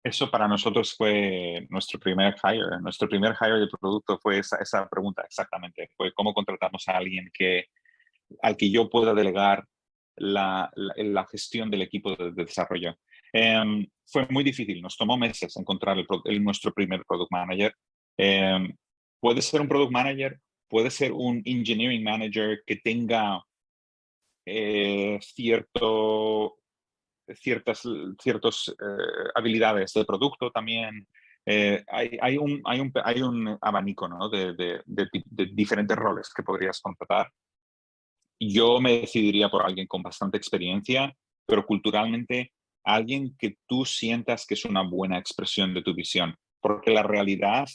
Eso para nosotros fue nuestro primer hire. Nuestro primer hire de producto fue esa pregunta exactamente. Fue cómo contratamos a alguien al que yo pueda delegar la gestión del equipo de desarrollo. Fue muy difícil, nos tomó meses encontrar nuestro primer product manager. Puede ser un product manager, puede ser un engineering manager que tenga ciertas habilidades de producto también. Hay un abanico, ¿no? de diferentes roles que podrías contratar. Yo me decidiría por alguien con bastante experiencia, pero culturalmente alguien que tú sientas que es una buena expresión de tu visión, porque la realidad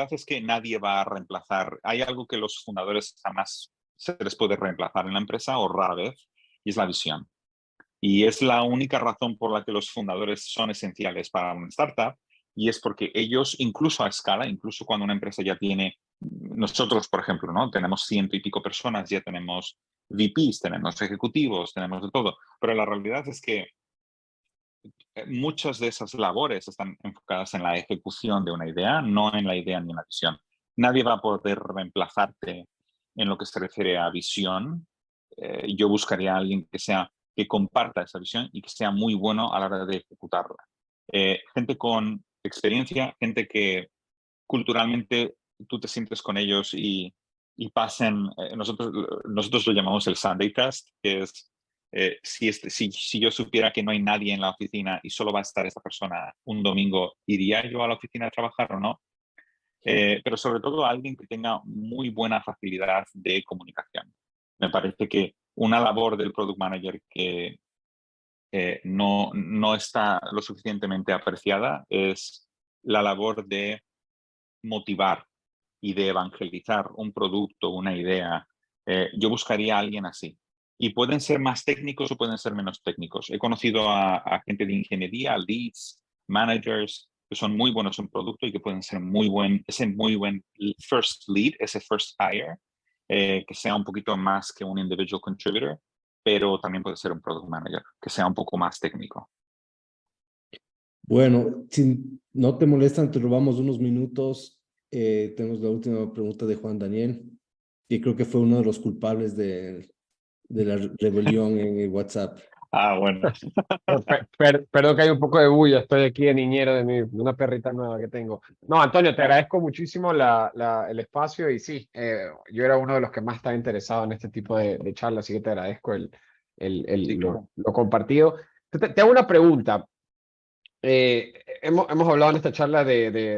es que nadie va a reemplazar. Hay algo que los fundadores jamás se les puede reemplazar en la empresa, o rara vez, y es la visión. Y es la única razón por la que los fundadores son esenciales para una startup, y es porque ellos, incluso a escala, incluso cuando una empresa ya tiene, nosotros, por ejemplo, ¿no? Tenemos 100 y pico personas, ya tenemos VPs, tenemos ejecutivos, tenemos de todo, pero la realidad es que muchas de esas labores están enfocadas en la ejecución de una idea, no en la idea ni en la visión. Nadie va a poder reemplazarte en lo que se refiere a visión. Yo buscaría a alguien que comparta esa visión y que sea muy bueno a la hora de ejecutarla. Gente con experiencia, gente que culturalmente tú te sientes con ellos y pasen, nosotros lo llamamos el Sunday Test, que es si yo supiera que no hay nadie en la oficina y solo va a estar esa persona un domingo, ¿iría yo a la oficina a trabajar o no? Pero sobre todo alguien que tenga muy buena facilidad de comunicación. Me parece que una labor del product manager que no está lo suficientemente apreciada es la labor de motivar y de evangelizar un producto, una idea. Yo buscaría a alguien así. Y pueden ser más técnicos o pueden ser menos técnicos. He conocido a gente de ingeniería, leads, managers, que son muy buenos en producto y que pueden ser ese muy buen first lead, ese first hire, que sea un poquito más que un individual contributor, pero también puede ser un product manager, que sea un poco más técnico.
Bueno, si no te molestan, te robamos unos minutos. Tenemos la última pregunta de Juan Daniel, que creo que fue uno de los culpables de la rebelión en el WhatsApp.
Ah, bueno.
Perdón que hay un poco de bulla, estoy aquí de niñero de una perrita nueva que tengo. No, Antonio, te agradezco muchísimo el espacio y sí, yo era uno de los que más estaba interesado en este tipo de charlas, así que te agradezco
Sí, claro.
lo compartido. Te hago una pregunta. Hemos hablado en esta charla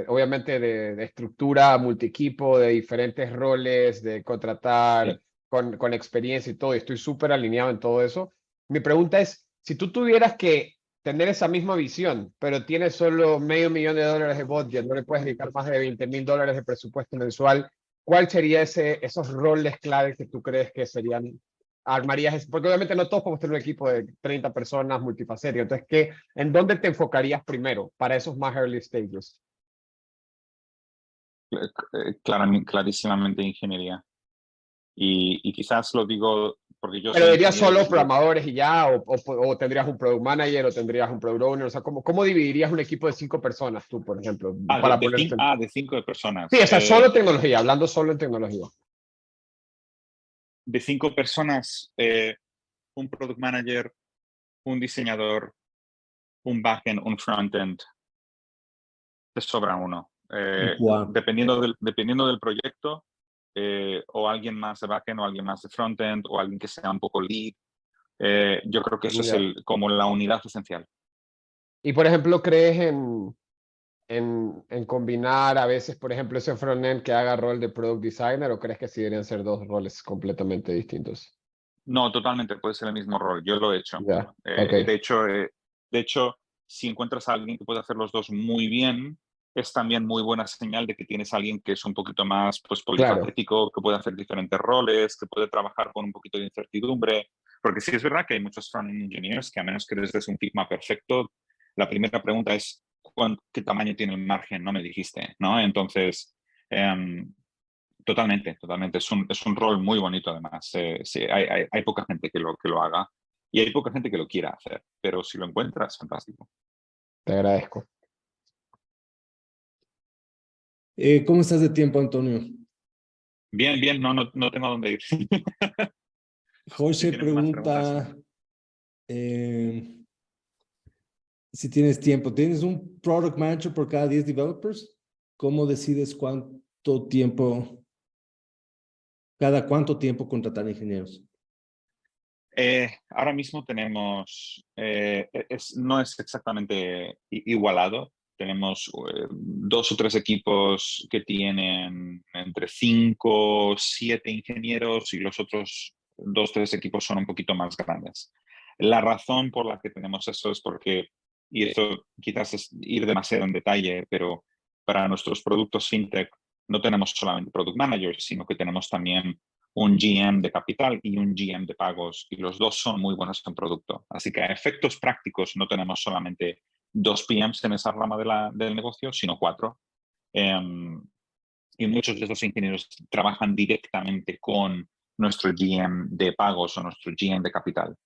obviamente, de estructura multiequipo, de diferentes roles, de contratar
Sí.
con experiencia y todo, y estoy súper alineado en todo eso. Mi pregunta es, si tú tuvieras que tener esa misma visión, pero tienes solo $500,000 de budget, no le puedes dedicar más de $20,000 de presupuesto mensual, ¿cuál sería esos roles claves que tú crees que serían armarías? Porque obviamente no todos podemos tener un equipo de 30 personas multifacético. Entonces, ¿en dónde te enfocarías primero para esos más early stages?
Clarísimamente ingeniería. Y quizás lo digo porque yo
¿Pero
soy
dirías
ingeniero.
solo programadores y ya? ¿O tendrías un product manager o tendrías un product owner? O sea, ¿cómo dividirías un equipo de 5 personas tú, por ejemplo?
De 5 personas.
Sí, o sea, solo tecnología, hablando solo en tecnología.
De 5 personas, un product manager, un diseñador, un backend, un frontend, te sobra uno.
Guau.
Dependiendo del proyecto, o alguien más de backend, o alguien más de frontend, o alguien que sea un poco lead. Yo creo que eso
Ya.
es como la unidad esencial.
Y por ejemplo, ¿crees en combinar a veces, por ejemplo, ese frontend que haga rol de product designer o crees que sí deberían ser dos roles completamente distintos?
No, totalmente, puede ser el mismo rol. Yo lo he hecho.
Ya, ok.
De hecho, si encuentras a alguien que puede hacer los dos muy bien, es también muy buena señal de que tienes a alguien que es un poquito más pues,
Claro,
polifacético, que puede hacer diferentes roles, que puede trabajar con un poquito de incertidumbre. Porque sí es verdad que hay muchos front-end engineers que a menos que les des un Figma perfecto, la primera pregunta es ¿qué tamaño tiene el margen? No me dijiste, ¿no? Entonces, totalmente, totalmente. Es un rol muy bonito además. Sí, hay poca gente que lo haga y hay poca gente que lo quiera hacer, pero si lo encuentras, fantástico.
te agradezco.
¿Cómo estás de tiempo, Antonio?
Bien, bien, no tengo a dónde ir. Si
José
tienen más preguntas.
pregunta si tienes tiempo. ¿Tienes un product manager por cada 10 developers? ¿Cómo decides cada cuánto tiempo contratar ingenieros?
Ahora mismo tenemos, no es exactamente igualado. Tenemos 2 o 3 equipos que tienen entre 5 o 7 ingenieros y los otros 2 o 3 equipos son un poquito más grandes. La razón por la que tenemos eso es porque, y esto quizás es ir demasiado en detalle, pero para nuestros productos fintech no tenemos solamente product managers, sino que tenemos también un GM de capital y un GM de pagos, y los dos son muy buenos en producto. Así que a efectos prácticos no tenemos solamente 2 PMs en esa rama del negocio, sino 4. Y muchos de esos ingenieros trabajan directamente con nuestro GM de pagos o nuestro GM de capital.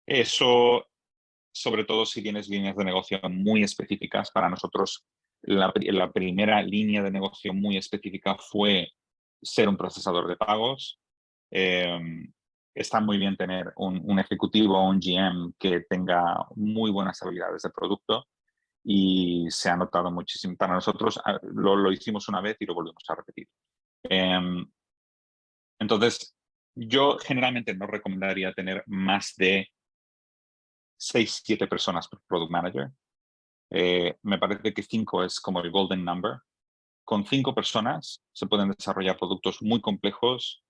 Eso, sobre todo si tienes líneas de negocio muy específicas. Para nosotros, la primera línea de negocio muy específica fue ser un procesador de pagos. Está muy bien tener un ejecutivo o un GM que tenga muy buenas habilidades de producto y se ha notado muchísimo. Para nosotros lo hicimos una vez y lo volvemos a repetir. Entonces, yo generalmente no recomendaría tener más de 6, 7 personas por product manager. Me parece que 5 es como el golden number. Con 5 personas se pueden desarrollar productos muy complejos.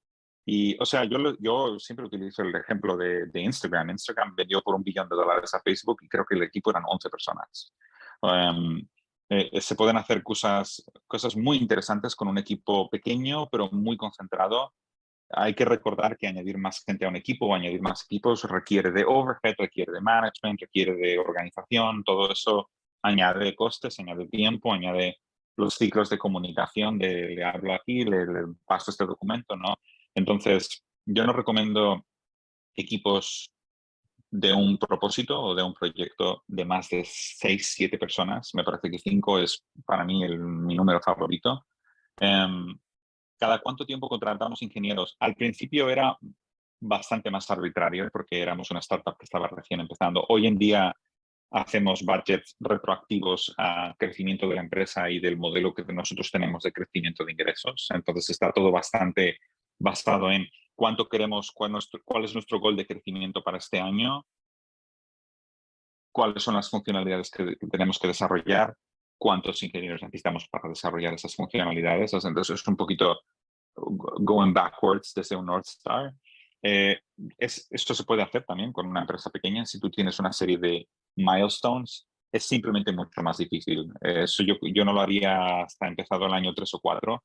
Y, o sea, yo siempre utilizo el ejemplo de Instagram. Instagram vendió por $1 billón a Facebook y creo que el equipo eran 11 personas. Se pueden hacer cosas muy interesantes con un equipo pequeño, pero muy concentrado. Hay que recordar que añadir más gente a un equipo o añadir más equipos requiere de overhead, requiere de management, requiere de organización. Todo eso añade costes, añade tiempo, añade los ciclos de comunicación, le hablo aquí, le paso este documento, ¿no? Entonces, yo no recomiendo equipos de un propósito o de un proyecto de más de 6, 7 personas. Me parece que 5 es para mí mi número favorito. ¿Cada cuánto tiempo contratamos ingenieros? Al principio era bastante más arbitrario porque éramos una startup que estaba recién empezando. Hoy en día hacemos budgets retroactivos a crecimiento de la empresa y del modelo que nosotros tenemos de crecimiento de ingresos. Entonces está todo bastante basado en cuánto queremos, cuál es nuestro goal de crecimiento para este año, cuáles son las funcionalidades que tenemos que desarrollar, cuántos ingenieros necesitamos para desarrollar esas funcionalidades. Entonces es un poquito going backwards desde un North Star. Esto se puede hacer también con una empresa pequeña. Si tú tienes una serie de milestones, es simplemente mucho más difícil. Eso yo no lo haría hasta empezado el año 3 o 4.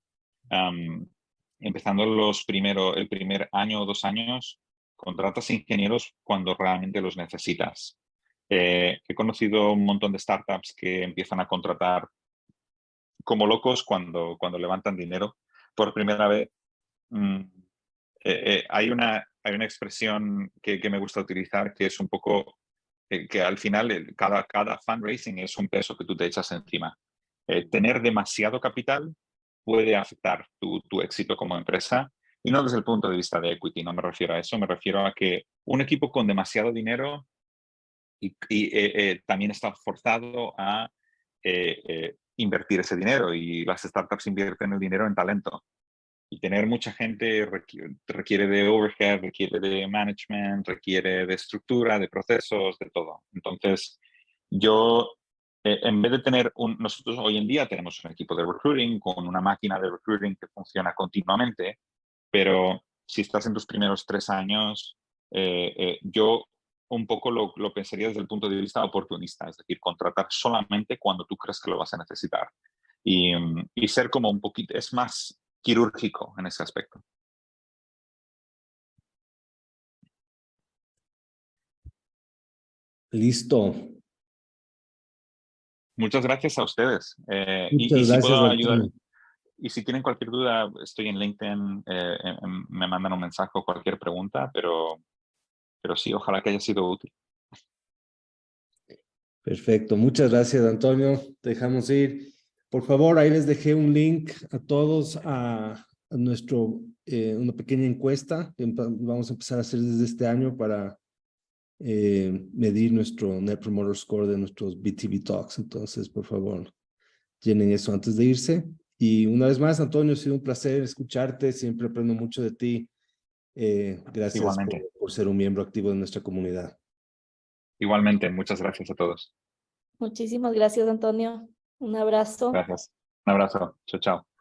Empezando el primer año o 2 años, contratas ingenieros cuando realmente los necesitas. He conocido un montón de startups que empiezan a contratar como locos cuando levantan dinero por primera vez. Hay una expresión que me gusta utilizar que es un poco que al final cada fundraising es un peso que tú te echas encima. Tener demasiado capital puede afectar tu éxito como empresa, y no desde el punto de vista de equity, no me refiero a eso, me refiero a que un equipo con demasiado dinero también está forzado a invertir ese dinero, y las startups invierten el dinero en talento. Y tener mucha gente requiere de overhead, requiere de management, requiere de estructura, de procesos, de todo. Entonces, yo, en vez de tener nosotros hoy en día tenemos un equipo de recruiting con una máquina de recruiting que funciona continuamente, pero si estás en tus primeros 3 años, yo un poco lo pensaría desde el punto de vista oportunista, es decir, contratar solamente cuando tú crees que lo vas a necesitar. Y ser como un poquito, es más quirúrgico en ese aspecto.
Listo.
Muchas gracias a ustedes. Y
Muchas
si
gracias,
puedo ayudar,
Antonio.
y si tienen cualquier duda, estoy en LinkedIn, me mandan un mensaje o cualquier pregunta, pero sí, ojalá que haya sido útil.
Perfecto. Muchas gracias, Antonio. Te dejamos ir. Por favor, ahí les dejé un link a todos a nuestro, una pequeña encuesta que vamos a empezar a hacer desde este año para medir nuestro Net Promoter Score de nuestros BTV Talks. Entonces, por favor, llenen eso antes de irse. Y una vez más, Antonio, ha sido un placer escucharte. Siempre aprendo mucho de ti. Gracias
Igualmente.
por ser un miembro activo de nuestra comunidad.
Igualmente, muchas gracias a todos.
Muchísimas gracias, Antonio. Un abrazo.
Gracias. Un abrazo. Chao, chao.